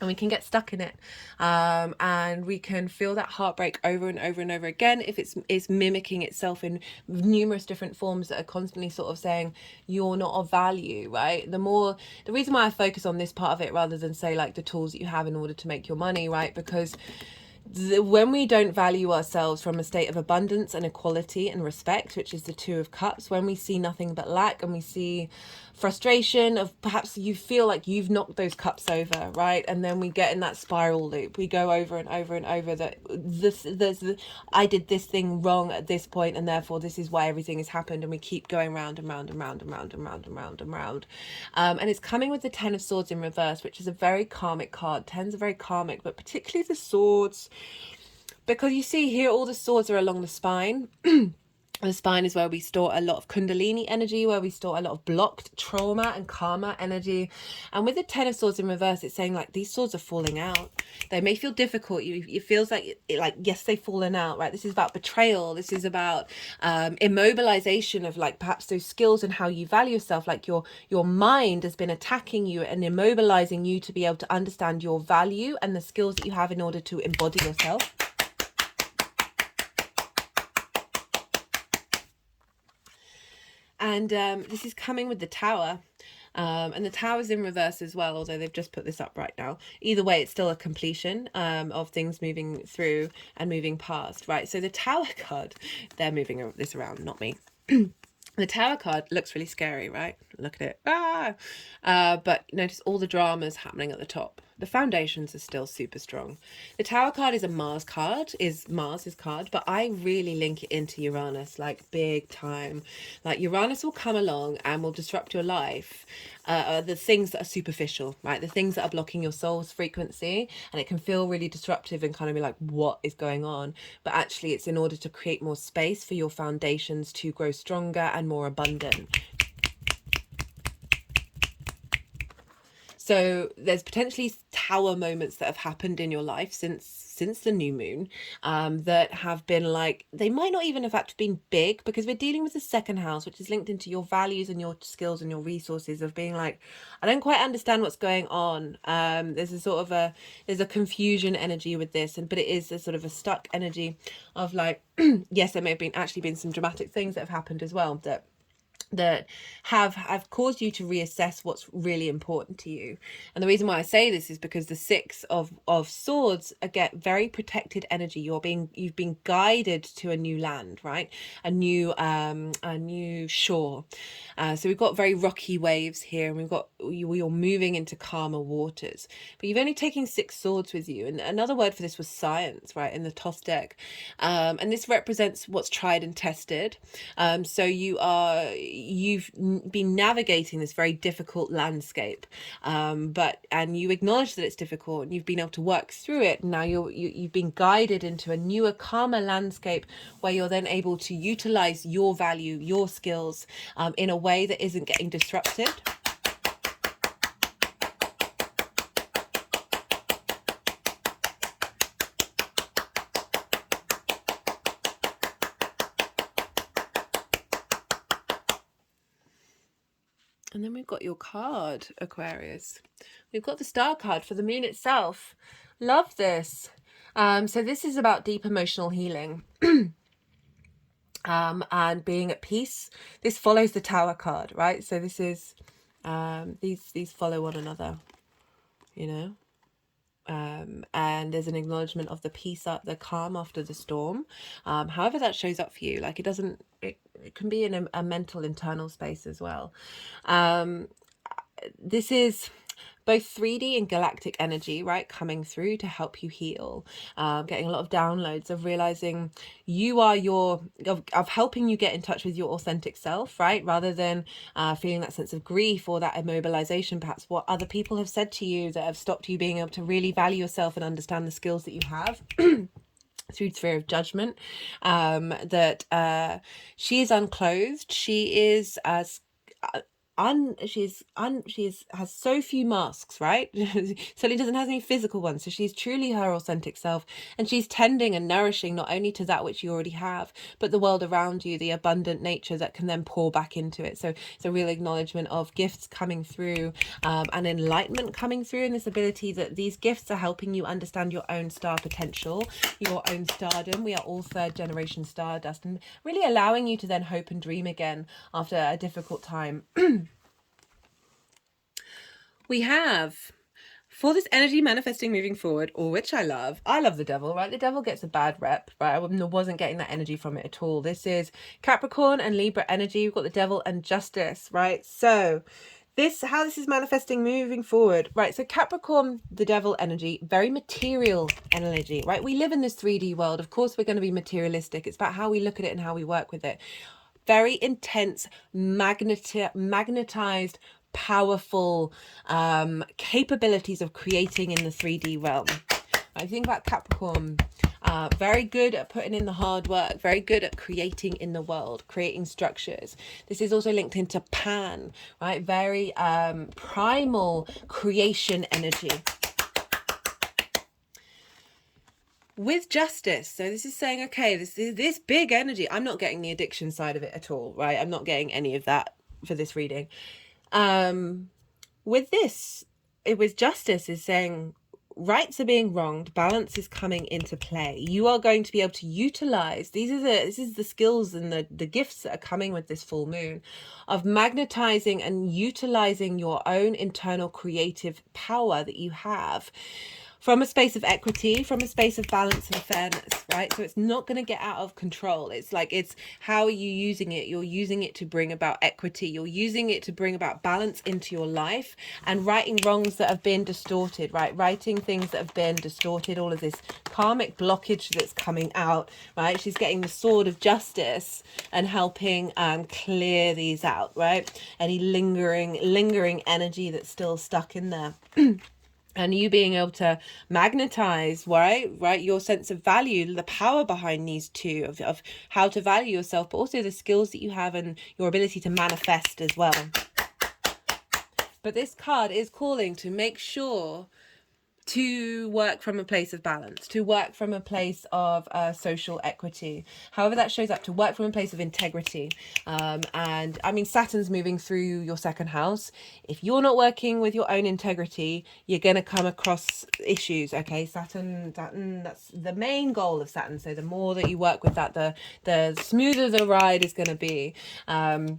and we can get stuck in it, and we can feel that heartbreak over and over and over again if it's mimicking itself in numerous different forms that are constantly sort of saying you're not of value, right? The reason why I focus on this part of it rather than say like the tools that you have in order to make your money, right? Because when we don't value ourselves from a state of abundance and equality and respect, which is the Two of Cups, when we see nothing but lack and we see frustration of perhaps you feel like you've knocked those cups over, right? And then we get in that spiral loop. We go over and over and over that I did this thing wrong at this point and therefore this is why everything has happened, and we keep going round and round and round and round and round and round and round. And it's coming with the Ten of Swords in reverse, which is a very karmic card. Tens are very karmic, but particularly the swords, because you see here all the swords are along the spine. The spine is where we store a lot of kundalini energy, where we store a lot of blocked trauma and karma energy. And with the Ten of Swords in reverse, it's saying like these swords are falling out. They may feel difficult. It feels like yes, they've fallen out, right? This is about betrayal. This is about immobilization of like perhaps those skills and how you value yourself. Like your mind has been attacking you and immobilizing you to be able to understand your value and the skills that you have in order to embody yourself. And this is coming with the Tower. And the Tower's in reverse as well, although they've just put this up right now. Either way, it's still a completion of things moving through and moving past, right? So the Tower card, they're moving this around, not me. The Tower card looks really scary, right? Look at it. But notice all the dramas happening at the top. The foundations are still super strong. The Tower card is a Mars card, is Mars's card, but I really link it into Uranus, like big time. Like Uranus will come along and will disrupt your life. The things that are superficial, right? The things that are blocking your soul's frequency, and it can feel really disruptive and kind of be like, what is going on? But actually it's in order to create more space for your foundations to grow stronger and more abundant. So there's potentially tower moments that have happened in your life since the new moon, that have been like, they might not even have had to been big, because we're dealing with the second house, which is linked into your values and your skills and your resources, of being like, I don't quite understand what's going on. There's a sort of there's a confusion energy with this, but it is a sort of a stuck energy of like, yes, there may have been some dramatic things that have happened as well, that have caused you to reassess what's really important to you. And the reason why I say this is because the Six of Swords get very protected energy. You've been guided to a new land, right? A new shore. So we've got very rocky waves here, and you're moving into calmer waters. But you've only taken 6 swords with you, and another word for this was science, right, in the toss deck. And this represents what's tried and tested. So you've been navigating this very difficult landscape, and you acknowledge that it's difficult, and you've been able to work through it. Now you've been guided into a newer, calmer landscape where you're then able to utilize your value, your skills, in a way that isn't getting disrupted. And then we've got your card, Aquarius. We've got the Star card for the moon itself. Love this. So this is about deep emotional healing. And being at peace. This follows the Tower card, right? So this is, these follow one another, you know? And there's an acknowledgement of the peace, the calm after the storm. However that shows up for you, like it can be in a mental internal space as well. This is both 3D and galactic energy, right, coming through to help you heal. Getting a lot of downloads of realizing you are of helping you get in touch with your authentic self, right, rather than feeling that sense of grief or that immobilization, perhaps what other people have said to you that have stopped you being able to really value yourself and understand the skills that you have. Through fear of judgment, that she is unclothed, she is as has so few masks, right? Sally doesn't have any physical ones, so she's truly her authentic self, and she's tending and nourishing not only to that which you already have, but the world around you, the abundant nature that can then pour back into it. So it's a real acknowledgement of gifts coming through, and enlightenment coming through, and this ability that these gifts are helping you understand your own star potential, your own stardom. We are all third generation stardust, and really allowing you to then hope and dream again after a difficult time. We have, for this energy manifesting moving forward, or which I love the devil, right? The devil gets a bad rep, right? I wasn't getting that energy from it at all. This is Capricorn and Libra energy. We've got the devil and justice, right? So how this is manifesting moving forward, right? So Capricorn, the devil energy, very material energy, right? We live in this 3D world. Of course, we're going to be materialistic. It's about how we look at it and how we work with it. Very intense, magnetized, powerful capabilities of creating in the 3D realm. I think about Capricorn, very good at putting in the hard work, very good at creating in the world, creating structures. This is also linked into Pan, right? Very primal creation energy. With justice, so this is saying, okay, this big energy, I'm not getting the addiction side of it at all, right? I'm not getting any of that for this reading. With justice is saying rights are being wronged, balance is coming into play. You are going to be able to utilize, this is the skills and the gifts that are coming with this full moon, of magnetizing and utilizing your own internal creative power that you have, from a space of equity, from a space of balance and fairness, right? So it's not going to get out of control. It's how are you using it? You're using it to bring about equity. You're using it to bring about balance into your life, and righting wrongs that have been distorted, right? Righting things that have been distorted, all of this karmic blockage that's coming out, right? She's getting the sword of justice and helping clear these out, right? Any lingering energy that's still stuck in there. And you being able to magnetize, right, your sense of value, the power behind these two, of how to value yourself, but also the skills that you have and your ability to manifest as well. But this card is calling to make sure to work from a place of balance, to work from a place of social equity, however that shows up, to work from a place of integrity. And I mean, Saturn's moving through your second house. If you're not working with your own integrity, you're going to come across issues, okay? Saturn, that's the main goal of Saturn. So the more that you work with that, the smoother the ride is going to be. I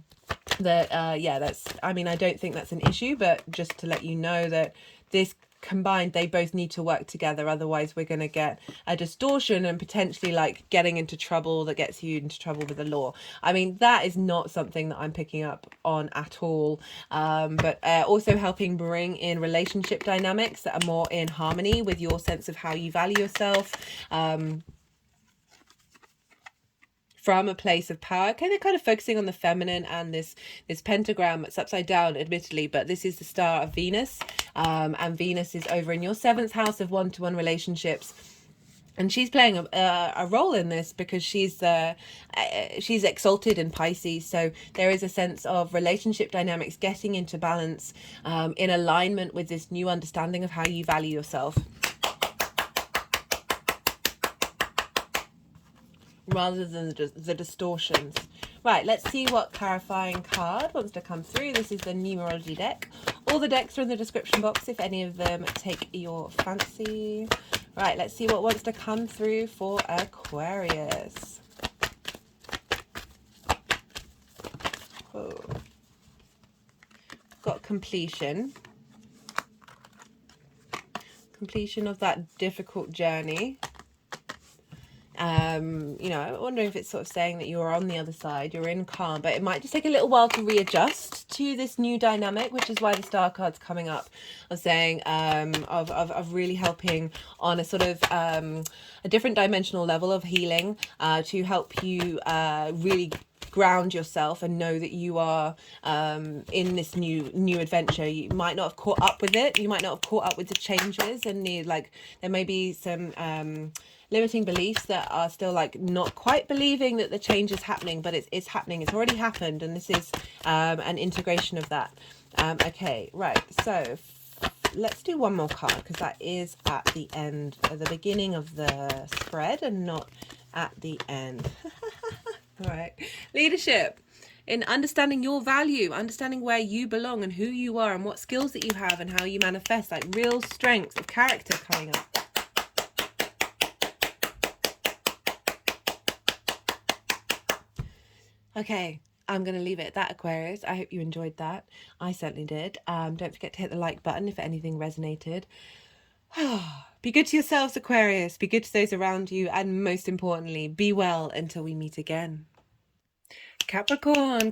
don't think that's an issue, but just to let you know that this combined, they both need to work together, otherwise we're going to get a distortion and potentially getting into trouble that gets you into trouble with the law. I mean, that is not something that I'm picking up on at all, but also helping bring in relationship dynamics that are more in harmony with your sense of how you value yourself, from a place of power. Okay, they're kind of focusing on the feminine, and this pentagram, it's upside down admittedly, but this is the star of Venus, and Venus is over in your 7th house of one-to-one relationships, and she's playing a role in this because she's exalted in Pisces. So there is a sense of relationship dynamics getting into balance, in alignment with this new understanding of how you value yourself, rather than the distortions. Right, let's see what clarifying card wants to come through. This is the numerology deck. All the decks are in the description box if any of them take your fancy. Right, let's see what wants to come through for Aquarius. Oh. Got completion. Completion of that difficult journey. You know, I'm wondering if it's sort of saying that you're on the other side, you're in calm, but it might just take a little while to readjust to this new dynamic, which is why the star card's coming up, of saying of really helping on a sort of a different dimensional level of healing, to help you really ground yourself and know that you are in this new adventure. You might not have caught up with it, you might not have caught up with the changes, and there may be some limiting beliefs that are still like not quite believing that the change is happening, but it's happening, it's already happened, and this is an integration of that. Okay, right, so let's do one more card, because that is at the end, at the beginning of the spread and not at the end. All right, leadership, in understanding your value, understanding where you belong and who you are and what skills that you have and how you manifest, like real strengths of character coming up. Okay, I'm going to leave it at that, Aquarius. I hope you enjoyed that. I certainly did. Don't forget to hit the like button if anything resonated. Be good to yourselves, Aquarius. Be good to those around you. And most importantly, be well until we meet again. Capricorn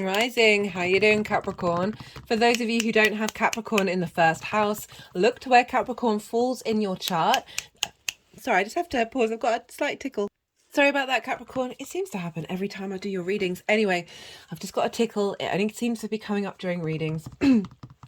rising. How you doing, Capricorn? For those of you who don't have Capricorn in the first house, look to where Capricorn falls in your chart. Sorry, I just have to pause. I've got a slight tickle. Sorry about that, Capricorn. It seems to happen every time I do your readings. Anyway, I've just got a tickle. It only seems to be coming up during readings.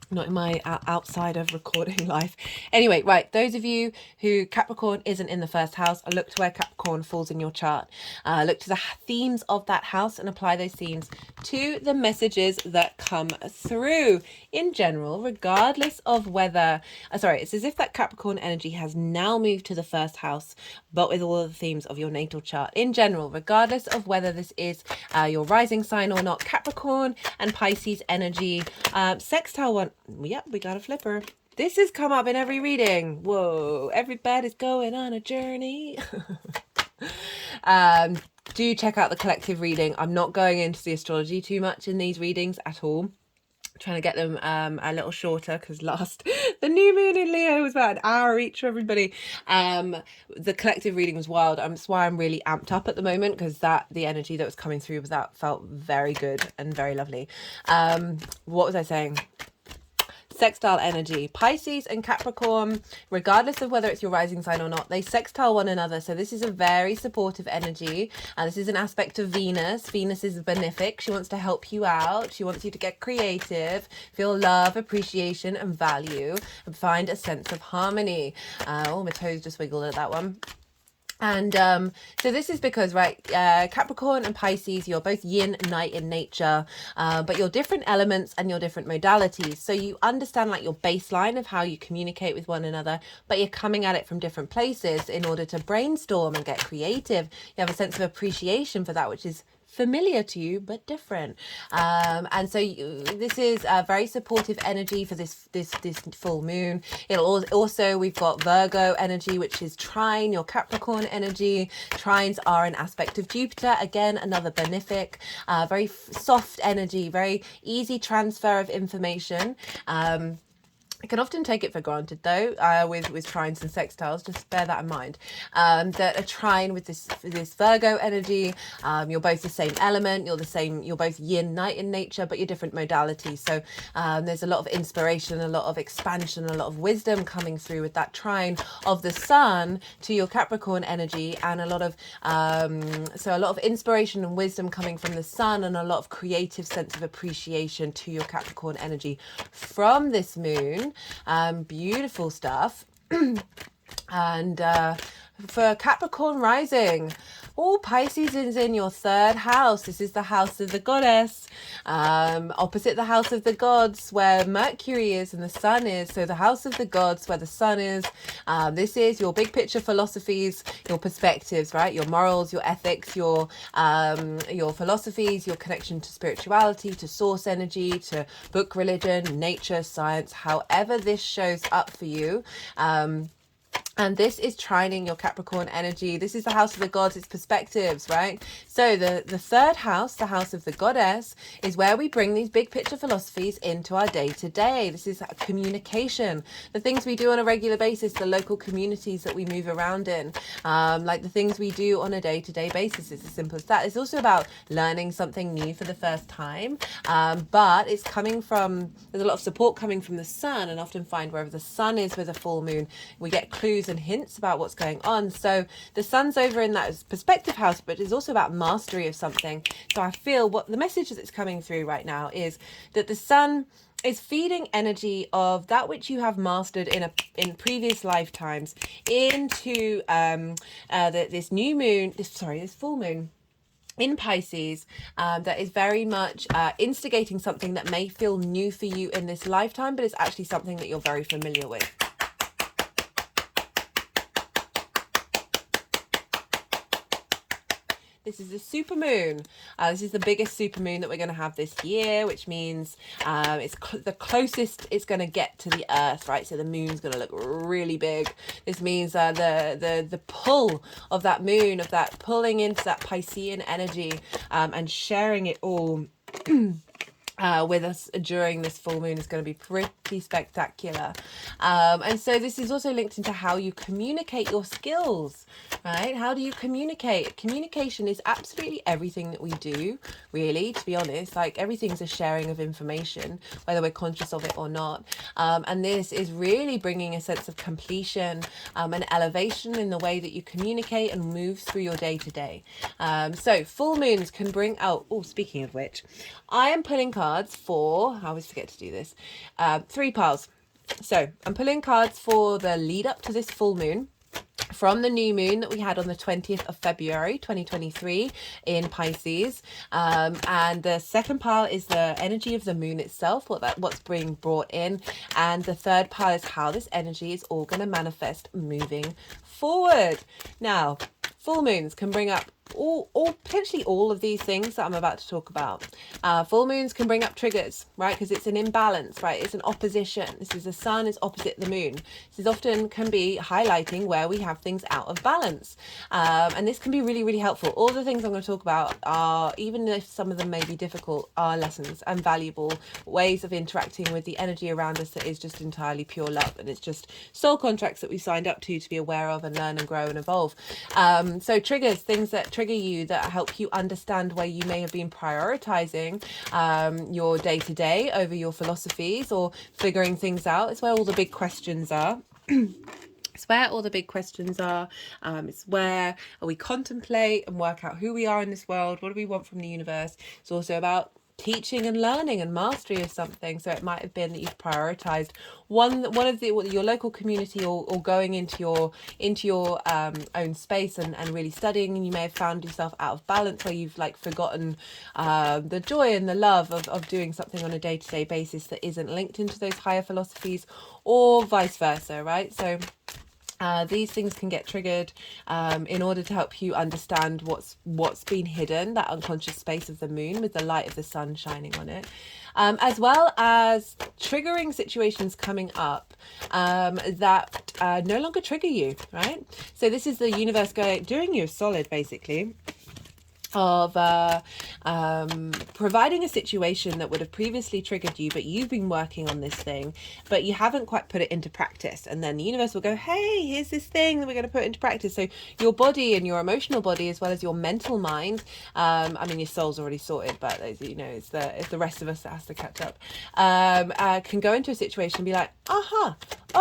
Not in my outside of recording life. Anyway, right, those of you who Capricorn isn't in the first house, look to where Capricorn falls in your chart. Look to the themes of that house and apply those themes to the messages that come through in general, regardless of whether, it's as if that Capricorn energy has now moved to the first house, but with all of the themes of your natal chart. In general, regardless of whether this is your rising sign or not, Capricorn and Pisces energy, sextile one. Yep, we got a flipper. This has come up in every reading. Whoa, everybody's going on a journey. Do check out the collective reading. I'm not going into the astrology too much in these readings at all. I'm trying to get them a little shorter, because the new moon in Leo was about an hour each for everybody. The collective reading was wild. That's why I'm really amped up at the moment, because the energy that was coming through felt very good and very lovely. What was I saying? Sextile energy, Pisces and Capricorn, regardless of whether it's your rising sign or not, they sextile one another. So this is a very supportive energy. This is an aspect of Venus. Venus is benefic. She wants to help you out. She wants you to get creative, feel love, appreciation, and value, and find a sense of harmony. Oh, my toes just wiggled at that one. And so this is because, right, Capricorn and Pisces, you're both yin and night in nature, but you're different elements and you're different modalities. So you understand like your baseline of how you communicate with one another, but you're coming at it from different places in order to brainstorm and get creative. You have a sense of appreciation for that which is familiar to you but different, and so this is a very supportive energy for this full moon. It'll also, we've got Virgo energy, which is trine your Capricorn energy. Trines are an aspect of Jupiter, again another benefic, very soft energy, very easy transfer of information. I can often take it for granted though, with trines and sextiles, just bear that in mind, that a trine with this Virgo energy, you're both the same element, you're both yin, night in nature, but you're different modalities. So there's a lot of inspiration, a lot of expansion, a lot of wisdom coming through with that trine of the sun to your Capricorn energy, and a lot of inspiration and wisdom coming from the sun, and a lot of creative sense of appreciation to your Capricorn energy from this moon. Beautiful stuff. And for Capricorn rising, Pisces is in your third house. This is the house of the goddess, opposite the house of the gods where Mercury is and the sun is. So the house of the gods where the sun is, this is your big picture philosophies, your perspectives, right? Your morals, your ethics, your philosophies, your connection to spirituality, to source energy, to book religion, nature, science, however this shows up for you. And this is trining your Capricorn energy. This is the house of the gods, it's perspectives, right? So the third house, the house of the goddess, is where we bring these big picture philosophies into our day-to-day. This is communication, the things we do on a regular basis, the local communities that we move around in, like the things we do on a day-to-day basis. It's as simple as that. It's also about learning something new for the first time, but it's coming from, there's a lot of support coming from the sun, and often find wherever the sun is with a full moon, we get clues and hints about what's going on. So the sun's over in that perspective house, but it's also about mastery of something. So I feel what the message that's coming through right now is that the sun is feeding energy of that which you have mastered in previous lifetimes into this new moon, this full moon in Pisces, that is very much instigating something that may feel new for you in this lifetime, but it's actually something that you're very familiar with. This is a super moon. This is the biggest super moon that we're going to have this year, which means it's the closest it's going to get to the earth, right? So the moon's going to look really big. This means the pull of that moon, of that pulling into that Piscean energy, and sharing it all with us during this full moon is going to be pretty spectacular. And so this is also linked into how you communicate your skills, right? How do you communicate? Communication is absolutely everything that we do, really, to be honest. Like, everything's a sharing of information, whether we're conscious of it or not. And this is really bringing a sense of completion, and elevation in the way that you communicate and move through your day to day. So full moons can bring out, oh, speaking of which, I am pulling cards for, I always forget to do this, 3 piles. So I'm pulling cards for the lead up to this full moon, from the new moon that we had on the 20th of February 2023 in Pisces, and the second pile is the energy of the moon itself, what's being brought in, and the third pile is how this energy is all going to manifest moving forward. Now, full moons can bring up all potentially all of these things that I'm about to talk about. Full moons can bring up triggers, right? Because it's an imbalance, right? It's an opposition. This is the sun is opposite the moon. This is often can be highlighting where we have things out of balance, and this can be really, really helpful. All the things I'm going to talk about are, even if some of them may be difficult, are lessons and valuable ways of interacting with the energy around us that is just entirely pure love, and it's just soul contracts that we signed up to be aware of and learn and grow and evolve. So triggers, things that trigger you, that help you understand where you may have been prioritizing your day-to-day over your philosophies, or figuring things out. It's where all the big questions are. It's where all the big questions are. It's where we contemplate and work out who we are in this world. What do we want from the universe? It's also about teaching and learning and mastery of something. So it might have been that you've prioritized one of your local community, or going into your own space and really studying, and you may have found yourself out of balance, where you've like forgotten the joy and the love of doing something on a day-to-day basis that isn't linked into those higher philosophies, or vice versa, right? So these things can get triggered in order to help you understand what's been hidden, that unconscious space of the moon with the light of the sun shining on it, as well as triggering situations coming up that no longer trigger you, right? So this is the universe doing you a solid, basically, of providing a situation that would have previously triggered you, but you've been working on this thing, but you haven't quite put it into practice. And then the universe will go, hey, here's this thing that we're going to put into practice. So your body and your emotional body, as well as your mental mind, I mean, your soul's already sorted, but it's the rest of us that has to catch up, can go into a situation and be like, oh,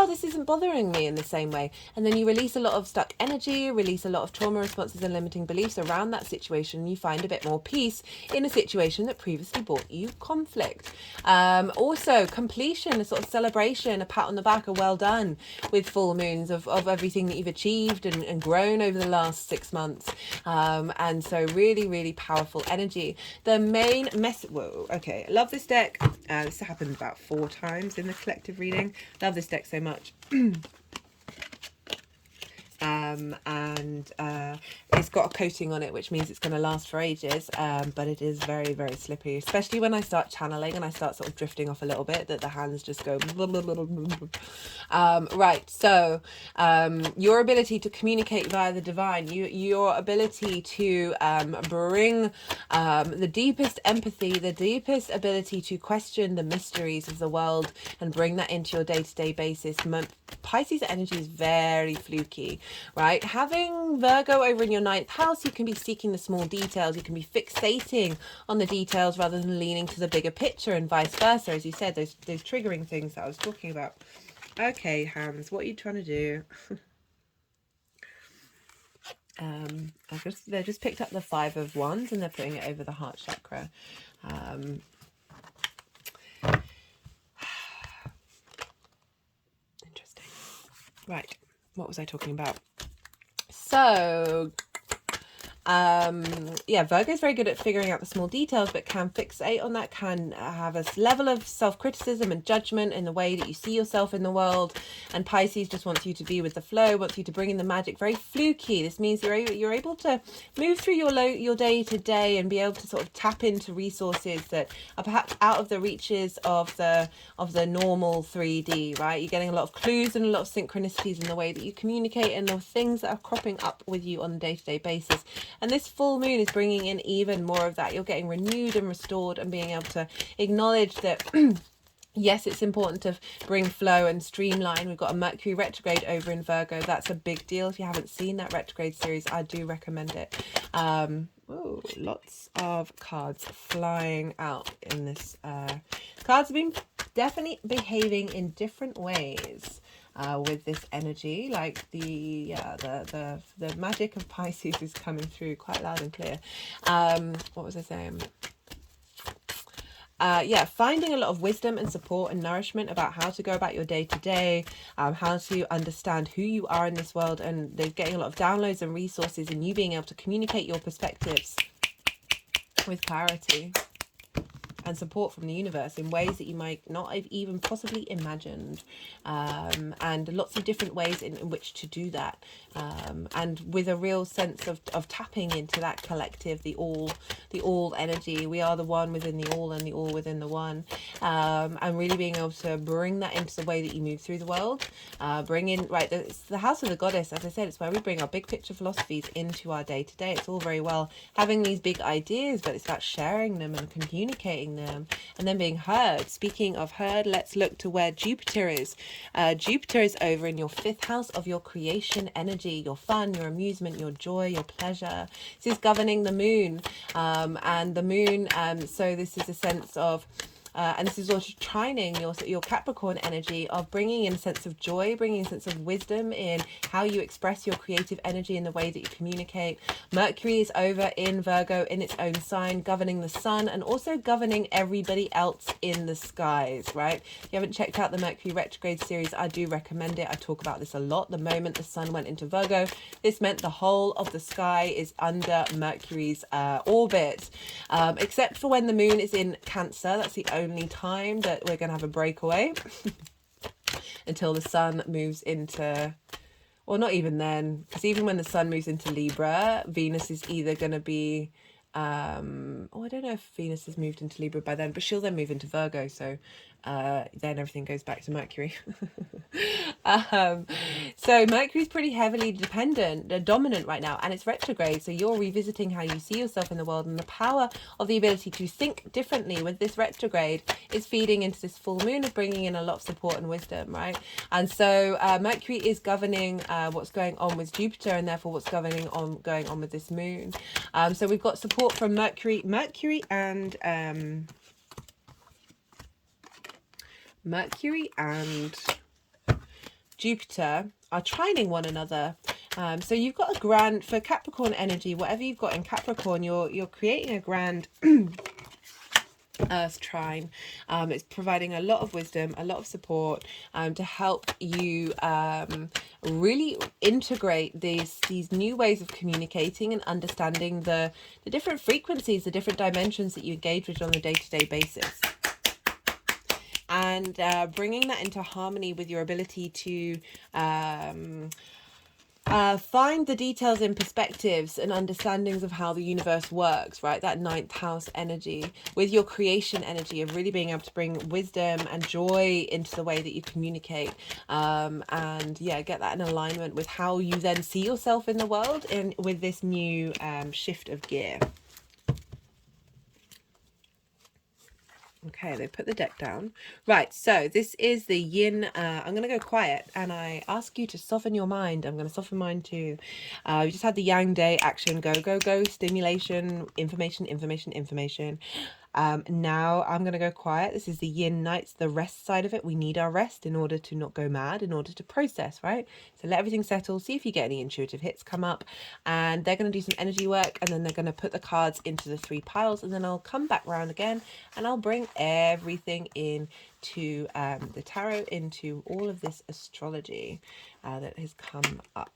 this isn't bothering me in the same way. And then you release a lot of stuck energy, release a lot of trauma responses and limiting beliefs around that situation. You find a bit more peace in a situation that previously brought you conflict. Also, completion, a sort of celebration, a pat on the back, a well done with full moons of everything that you've achieved and grown over the last 6 months. And so really, really powerful energy. The main message, whoa, okay, I love this deck. This happened about 4 times in the collective reading. Love this deck so much. and it's got a coating on it, which means it's going to last for ages, but it is very, very slippery, especially when I start channeling and I start sort of drifting off a little bit, that the hands just go blah, blah, blah, blah, blah. Right, so your ability to communicate via the divine, your ability to bring the deepest empathy, the deepest ability to question the mysteries of the world and bring that into your day-to-day basis. Pisces energy is very fluky, right? Having Virgo over in your ninth house, you can be seeking the small details. You can be fixating on the details rather than leaning to the bigger picture, and vice versa. As you said, those triggering things that I was talking about. Okay, hands, what are you trying to do? They just picked up the 5 of Wands and they're putting it over the heart chakra. Interesting. Right, what was I talking about? So yeah, Virgo is very good at figuring out the small details, but can fixate on that, can have a level of self-criticism and judgment in the way that you see yourself in the world. And Pisces just wants you to be with the flow, wants you to bring in the magic. Very fluky. This means you're able to move through your day to day and be able to sort of tap into resources that are perhaps out of the reaches of the normal 3D, right? You're getting a lot of clues and a lot of synchronicities in the way that you communicate and the things that are cropping up with you on a day-to-day basis. And this full moon is bringing in even more of that. You're getting renewed and restored and being able to acknowledge that yes, it's important to bring flow and streamline. We've got a Mercury retrograde over in Virgo. That's a big deal. If you haven't seen that retrograde series, I do recommend it. Oh, lots of cards flying out in this. Cards have been definitely behaving in different ways with this energy. Like the magic of Pisces is coming through quite loud and clear. What was I saying? Yeah, finding a lot of wisdom and support and nourishment about how to go about your day to day, how to understand who you are in this world, and they're getting a lot of downloads and resources, and you being able to communicate your perspectives with clarity and support from the universe in ways that you might not have even possibly imagined, and lots of different ways in which to do that, and with a real sense of tapping into that collective, the all energy. We are the one within the all and the all within the one, and really being able to bring that into the way that you move through the world. Bring in, right, it's the house of the goddess. As I said, it's where we bring our big picture philosophies into our day to day. It's all very well having these big ideas, but it's about sharing them and communicating them and then being heard. Speaking of heard, let's look to where Jupiter is. Jupiter is over in your 5th house of your creation energy, your fun, your amusement, your joy, your pleasure. This is governing the moon, and the moon, so this is a sense of and this is also trining your Capricorn energy of bringing in a sense of joy, bringing in a sense of wisdom in how you express your creative energy in the way that you communicate. Mercury is over in Virgo in its own sign, governing the sun and also governing everybody else in the skies, right? If you haven't checked out the Mercury retrograde series, I do recommend it. I talk about this a lot. The moment the sun went into Virgo, this meant the whole of the sky is under Mercury's orbit, except for when the moon is in Cancer. That's the only time that we're going to have a breakaway until the sun moves into, or not even then, because even when the sun moves into Libra, Venus is either going to be I don't know if Venus has moved into Libra by then, but she'll then move into Virgo, so then everything goes back to Mercury. So Mercury's pretty heavily dominant right now, and it's retrograde, so you're revisiting how you see yourself in the world, and the power of the ability to think differently with this retrograde is feeding into this full moon of bringing in a lot of support and wisdom, right? And so Mercury is governing what's going on with Jupiter, and therefore what's going on with this moon. So we've got support from Mercury and Jupiter are trining one another. So you've got a grand, for Capricorn energy, whatever you've got in Capricorn, you're creating a grand Earth trine. It's providing a lot of wisdom, a lot of support, to help you really integrate these new ways of communicating and understanding the different frequencies, the different dimensions that you engage with on a day-to-day basis. And bringing that into harmony with your ability to Find the details in perspectives and understandings of how the universe works, right? That ninth house energy with your creation energy of really being able to bring wisdom and joy into the way that you communicate. And yeah, get that in alignment with how you then see yourself in the world and with this new shift of gear. Okay, they put the deck down. Right, so this is the yin. I'm going to go quiet and I ask you to soften your mind. I'm going to soften mine too. We just had the yang day, action, go, go, go, stimulation, information, information, information. Now I'm going to go quiet. This is the yin nights, the rest side of it. We need our rest in order to not go mad, in order to process, right? So let everything settle. See if you get any intuitive hits come up. And they're going to do some energy work. And then they're going to put the cards into the 3 piles. And then I'll come back round again. And I'll bring everything into the tarot, into all of this astrology that has come up.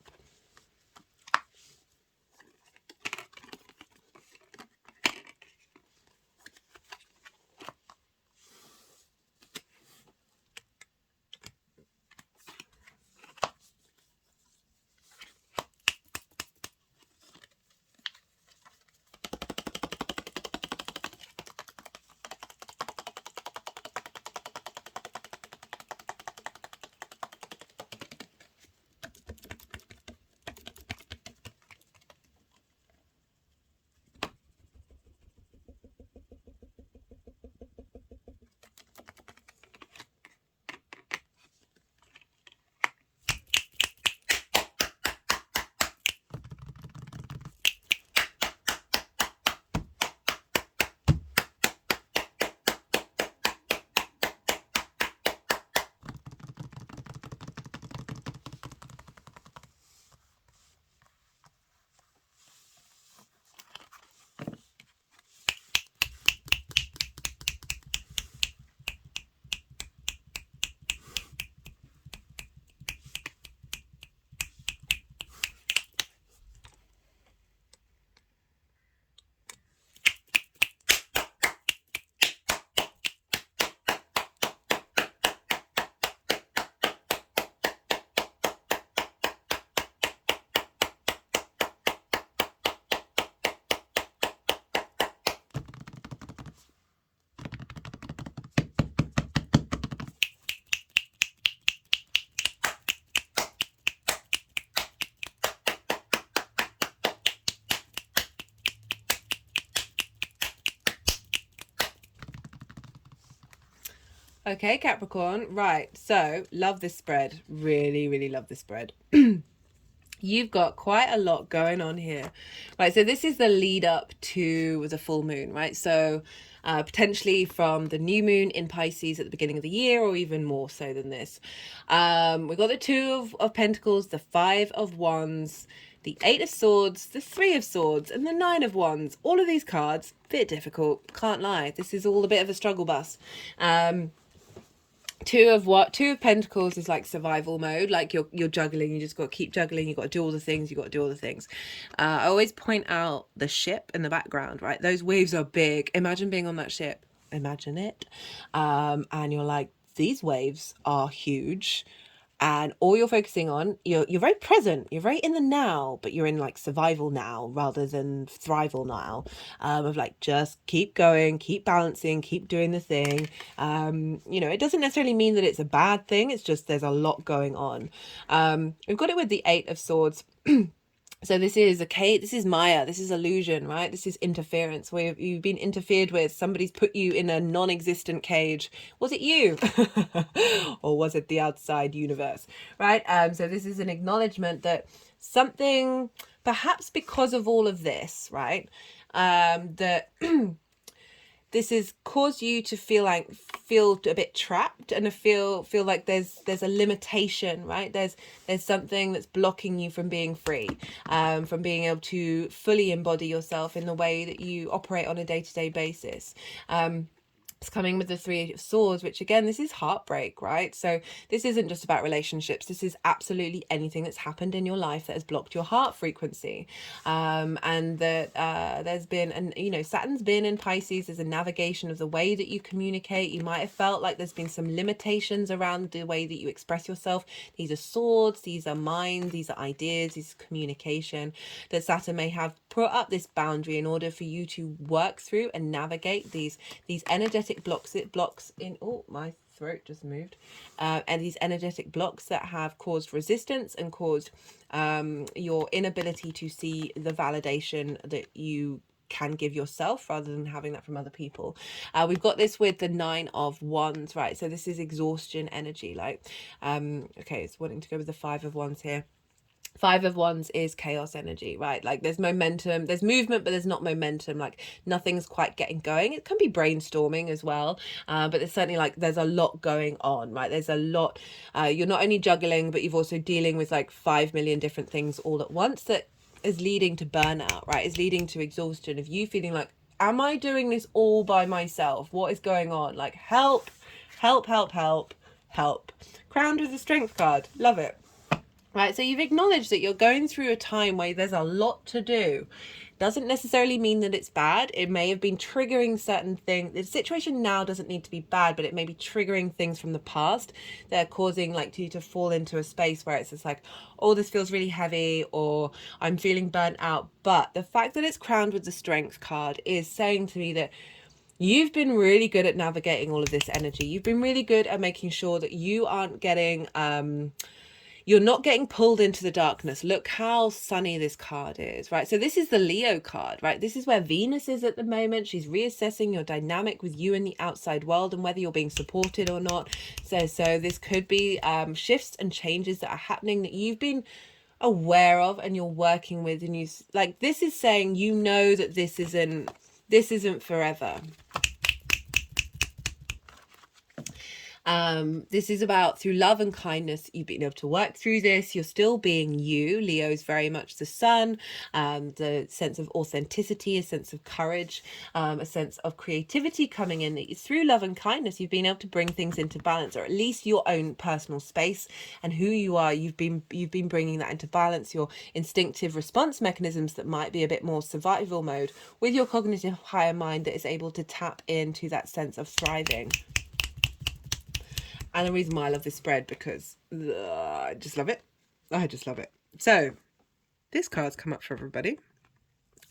Okay, Capricorn. Right. So, love this spread. Really, really love this spread. You've got quite a lot going on here. Right. So, this is the lead up to the full moon, right? So, potentially from the new moon in Pisces at the beginning of the year, or even more so than this. We've got the 2 of Pentacles, the 5 of Wands, the 8 of Swords, the 3 of Swords, and the 9 of Wands. All of these cards, bit difficult, can't lie. This is all a bit of a struggle bus. 2 of Pentacles is like survival mode, like you're juggling, you just got to keep juggling, you got to do all the things, I always point out the ship in the background, right? Those waves are big. Imagine being on that ship, imagine it, and you're like, these waves are huge, and all you're focusing on, you're very present, you're very in the now, but you're in like survival now rather than thrival now, of like, just keep going, keep balancing, keep doing the thing. It doesn't necessarily mean that it's a bad thing, it's just there's a lot going on. We've got it with the 8 of Swords. So this is Maya, this is illusion, right? This is interference, where you've been interfered with. Somebody's put you in a non-existent cage. Was it you? Or was it the outside universe, right? So this is an acknowledgement that something, perhaps because of all of this, right, that this has caused you to feel a bit trapped, and feel like there's a limitation, right? There's something that's blocking you from being free, from being able to fully embody yourself in the way that you operate on a day-to-day basis. It's coming with the Three of Swords, which again, this is heartbreak, right? So this isn't just about relationships. This is absolutely anything that's happened in your life that has blocked your heart frequency. And that there's been, and you know, Saturn's been in Pisces as a navigation of the way that you communicate. You might have felt like there's been some limitations around the way that you express yourself. These are swords, these are minds, these are ideas, these is communication. That Saturn may have put up this boundary in order for you to work through and navigate these energetic blocks. It blocks in, oh, my throat just moved, and these energetic blocks that have caused resistance and caused your inability to see the validation that you can give yourself rather than having that from other people. We've got this with the Nine of Wands, right? So this is exhaustion energy, like okay, it's wanting to go with the Five of Wands here. Five of Wands is chaos energy, right? Like there's momentum, there's movement, but there's not momentum. Like nothing's quite getting going. It can be brainstorming as well, but it's certainly like there's a lot going on, right? There's a lot. You're not only juggling, but you've also dealing with like 5 million different things all at once that is leading to burnout, right? Is leading to exhaustion of you feeling like, am I doing this all by myself? What is going on? Like help, help, help, help, help. Crowned with the Strength card. Love it. Right, so you've acknowledged that you're going through a time where there's a lot to do. Doesn't necessarily mean that it's bad. It may have been triggering certain things. The situation now doesn't need to be bad, but it may be triggering things from the past that are causing like you to fall into a space where it's just like, oh, this feels really heavy, or I'm feeling burnt out. But the fact that it's crowned with the Strength card is saying to me that you've been really good at navigating all of this energy. You've been really good at making sure that you aren't getting you're not getting pulled into the darkness. Look how sunny this card is, right? So this is the Leo card, right? This is where Venus is at the moment. She's reassessing your dynamic with you in the outside world and whether you're being supported or not. So this could be shifts and changes that are happening that you've been aware of and you're working with, and you like, this is saying, you know, that this isn't forever. This is about, through love and kindness, you've been able to work through this. You're still being you. Leo is very much the sun, the sense of authenticity, a sense of courage, a sense of creativity coming in. Through love and kindness, you've been able to bring things into balance, or at least your own personal space and who you are. You've been bringing that into balance. Your instinctive response mechanisms that might be a bit more survival mode, with your cognitive higher mind that is able to tap into that sense of thriving. And the reason why I love this spread, because I just love it. I just love it. So this card's come up for everybody,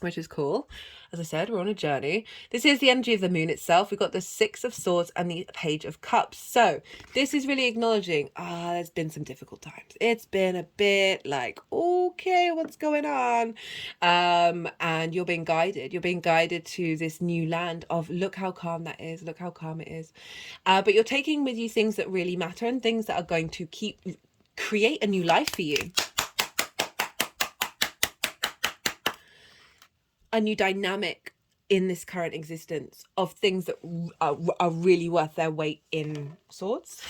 which is cool. As I said, we're on a journey. This is the energy of the moon itself. We've got the Six of Swords and the Page of Cups. So this is really acknowledging, there's been some difficult times. It's been a bit like, okay, what's going on? And you're being guided. You're being guided to this new land of, look how calm that is. Look how calm it is. But you're taking with you things that really matter and things that are going to create a new life for you. A new dynamic in this current existence of things that are really worth their weight in swords.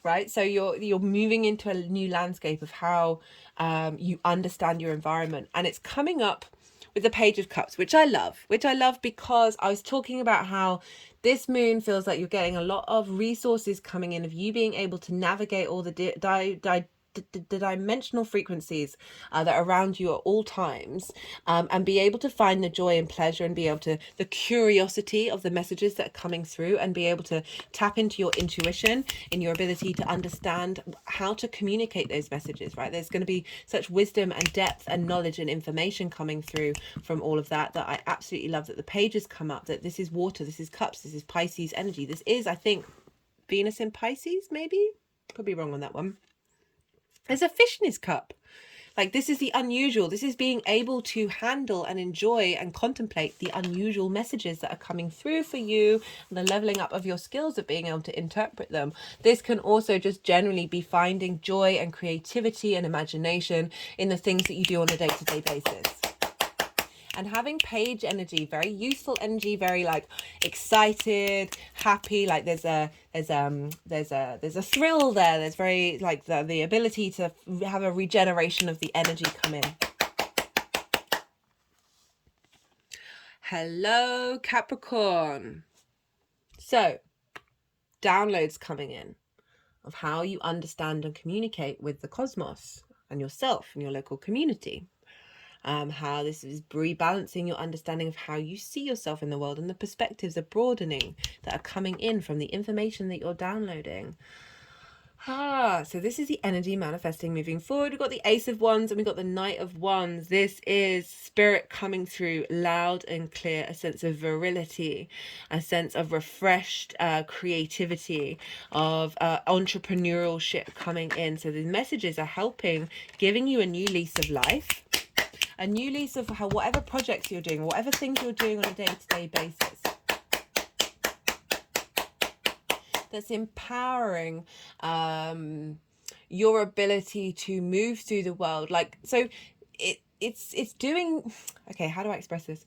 Right, so you're moving into a new landscape of how you understand your environment, and it's coming up with the Page of Cups, which I love because I was talking about how this moon feels like you're getting a lot of resources coming in, of you being able to navigate all the dimensional frequencies that are around you at all times, and be able to find the joy and pleasure, and be able to, the curiosity of the messages that are coming through, and be able to tap into your intuition, in your ability to understand how to communicate those messages, right? There's going to be such wisdom and depth and knowledge and information coming through from all of that, that I absolutely love that the pages come up, that this is water, this is cups, this is Pisces energy. This is, I think, Venus in Pisces, maybe? Could be wrong on that one. There's a fish in his cup. Like, this is the unusual. This is being able to handle and enjoy and contemplate the unusual messages that are coming through for you, and the leveling up of your skills of being able to interpret them. This can also just generally be finding joy and creativity and imagination in the things that you do on a day-to-day basis. And having page energy, very useful energy, very like excited, happy, like there's a thrill there. There's very like the ability to have a regeneration of the energy come in. Hello, Capricorn. So downloads coming in of how you understand and communicate with the cosmos and yourself and your local community. How this is rebalancing your understanding of how you see yourself in the world, and the perspectives are broadening that are coming in from the information that you're downloading. So this is the energy manifesting moving forward. We've got the Ace of Wands and we've got the Knight of Wands. This is spirit coming through loud and clear, a sense of virility, a sense of refreshed creativity, of entrepreneurship coming in. So the messages are helping, giving you a new lease of life, a new lease of how whatever projects you're doing, whatever things you're doing on a day-to-day basis. That's empowering your ability to move through the world. Like, so it's doing, okay, how do I express this?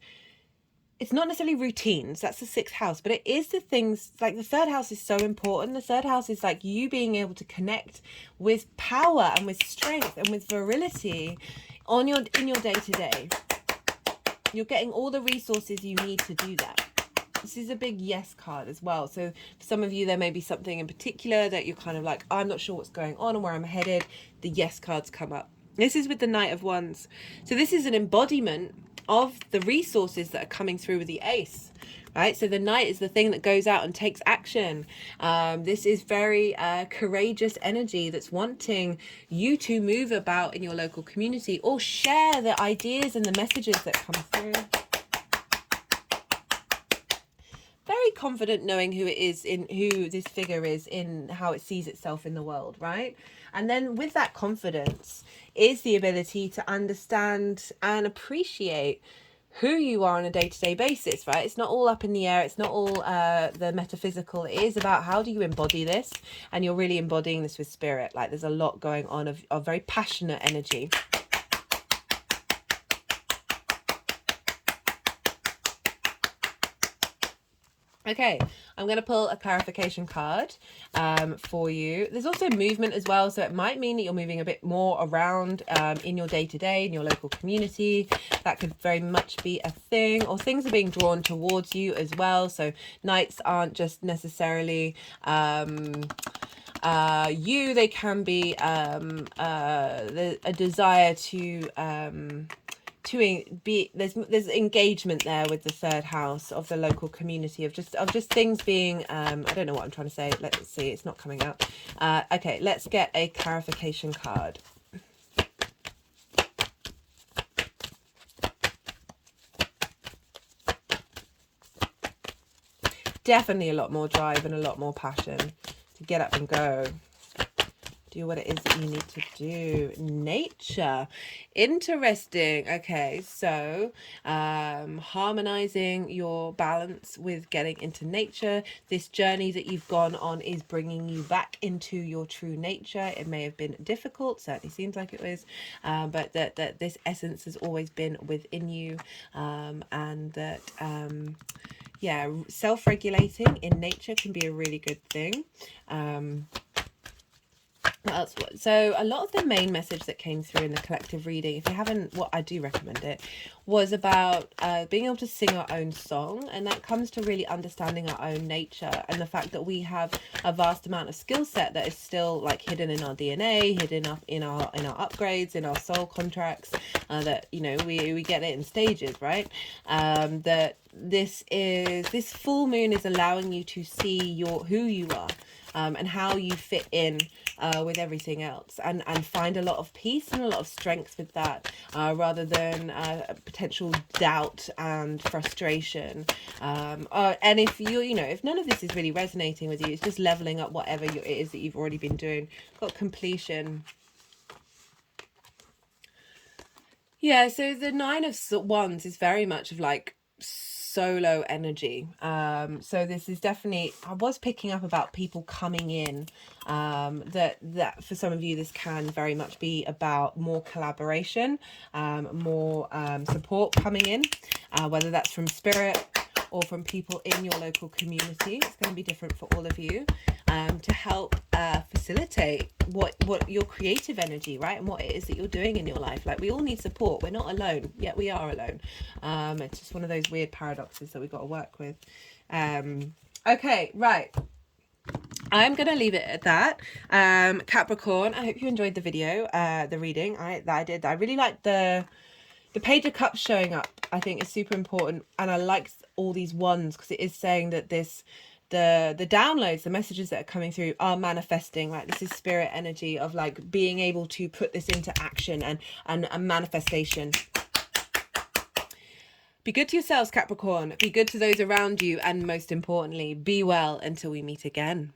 It's not necessarily routines, that's the 6th house, but it is the things, like the 3rd house is so important. The 3rd house is like you being able to connect with power and with strength and with virility in your day-to-day. You're getting all the resources you need to do that. This is a big yes card as well. So for some of you, there may be something in particular that you're kind of like, I'm not sure what's going on and where I'm headed. The yes cards come up. This is with the Knight of Wands. So this is an embodiment of the resources that are coming through with the Ace, right? So the Knight is the thing that goes out and takes action. This is very courageous energy that's wanting you to move about in your local community or share the ideas and the messages that come through. Very confident knowing who it is, in who this figure is, in how it sees itself in the world, right? And then with that confidence is the ability to understand and appreciate who you are on a day-to-day basis, right? It's not all up in the air. It's not all the metaphysical. It is about how do you embody this, and you're really embodying this with spirit. Like there's a lot going on of very passionate energy. Okay, I'm going to pull a clarification card for you. There's also movement as well, so it might mean that you're moving a bit more around in your day-to-day, in your local community. That could very much be a thing, or things are being drawn towards you as well. So nights aren't just necessarily they can be a desire to be, there's engagement there with the 3rd house of the local community, of just things being I don't know what I'm trying to say. Let's see, it's not coming out. Okay, let's get a clarification card. Definitely a lot more drive and a lot more passion to get up and go. Do what it is that you need to do. Nature. Interesting. Okay, so harmonizing your balance with getting into nature. This journey that you've gone on is bringing you back into your true nature. It may have been difficult, certainly seems like it was, but that this essence has always been within you, and that yeah, self-regulating in nature can be a really good thing. What else? So a lot of the main message that came through in the collective reading, if you haven't, what I do recommend it, was about being able to sing our own song, and that comes to really understanding our own nature and the fact that we have a vast amount of skill set that is still like hidden in our DNA, hidden up in our upgrades, in our soul contracts, that, you know, we get it in stages, right? That this full moon is allowing you to see who you are, and how you fit in with everything else, and find a lot of peace and a lot of strength with that, rather than potential doubt and frustration. And if if none of this is really resonating with you, it's just leveling up whatever it is that you've already been doing. Got completion. Yeah, so the 9 of Wands is very much of like solo energy. So this is definitely, I was picking up about people coming in, that for some of you this can very much be about more collaboration, more support coming in, whether that's from spirit or from people in your local community. It's going to be different for all of you, to help facilitate what your creative energy, right, and what it is that you're doing in your life. Like, we all need support. We're not alone, yet we are alone. It's just one of those weird paradoxes that we've got to work with. Okay, right. I'm gonna leave it at that. Capricorn, I hope you enjoyed the video, the reading that I did. I really liked the Page of Cups showing up. I think is super important, and I like all these ones because it is saying that the downloads, the messages that are coming through are manifesting. Like, this is spirit energy of like being able to put this into action and a manifestation. Be good to yourselves, Capricorn. Be good to those around you, and most importantly, be well until we meet again.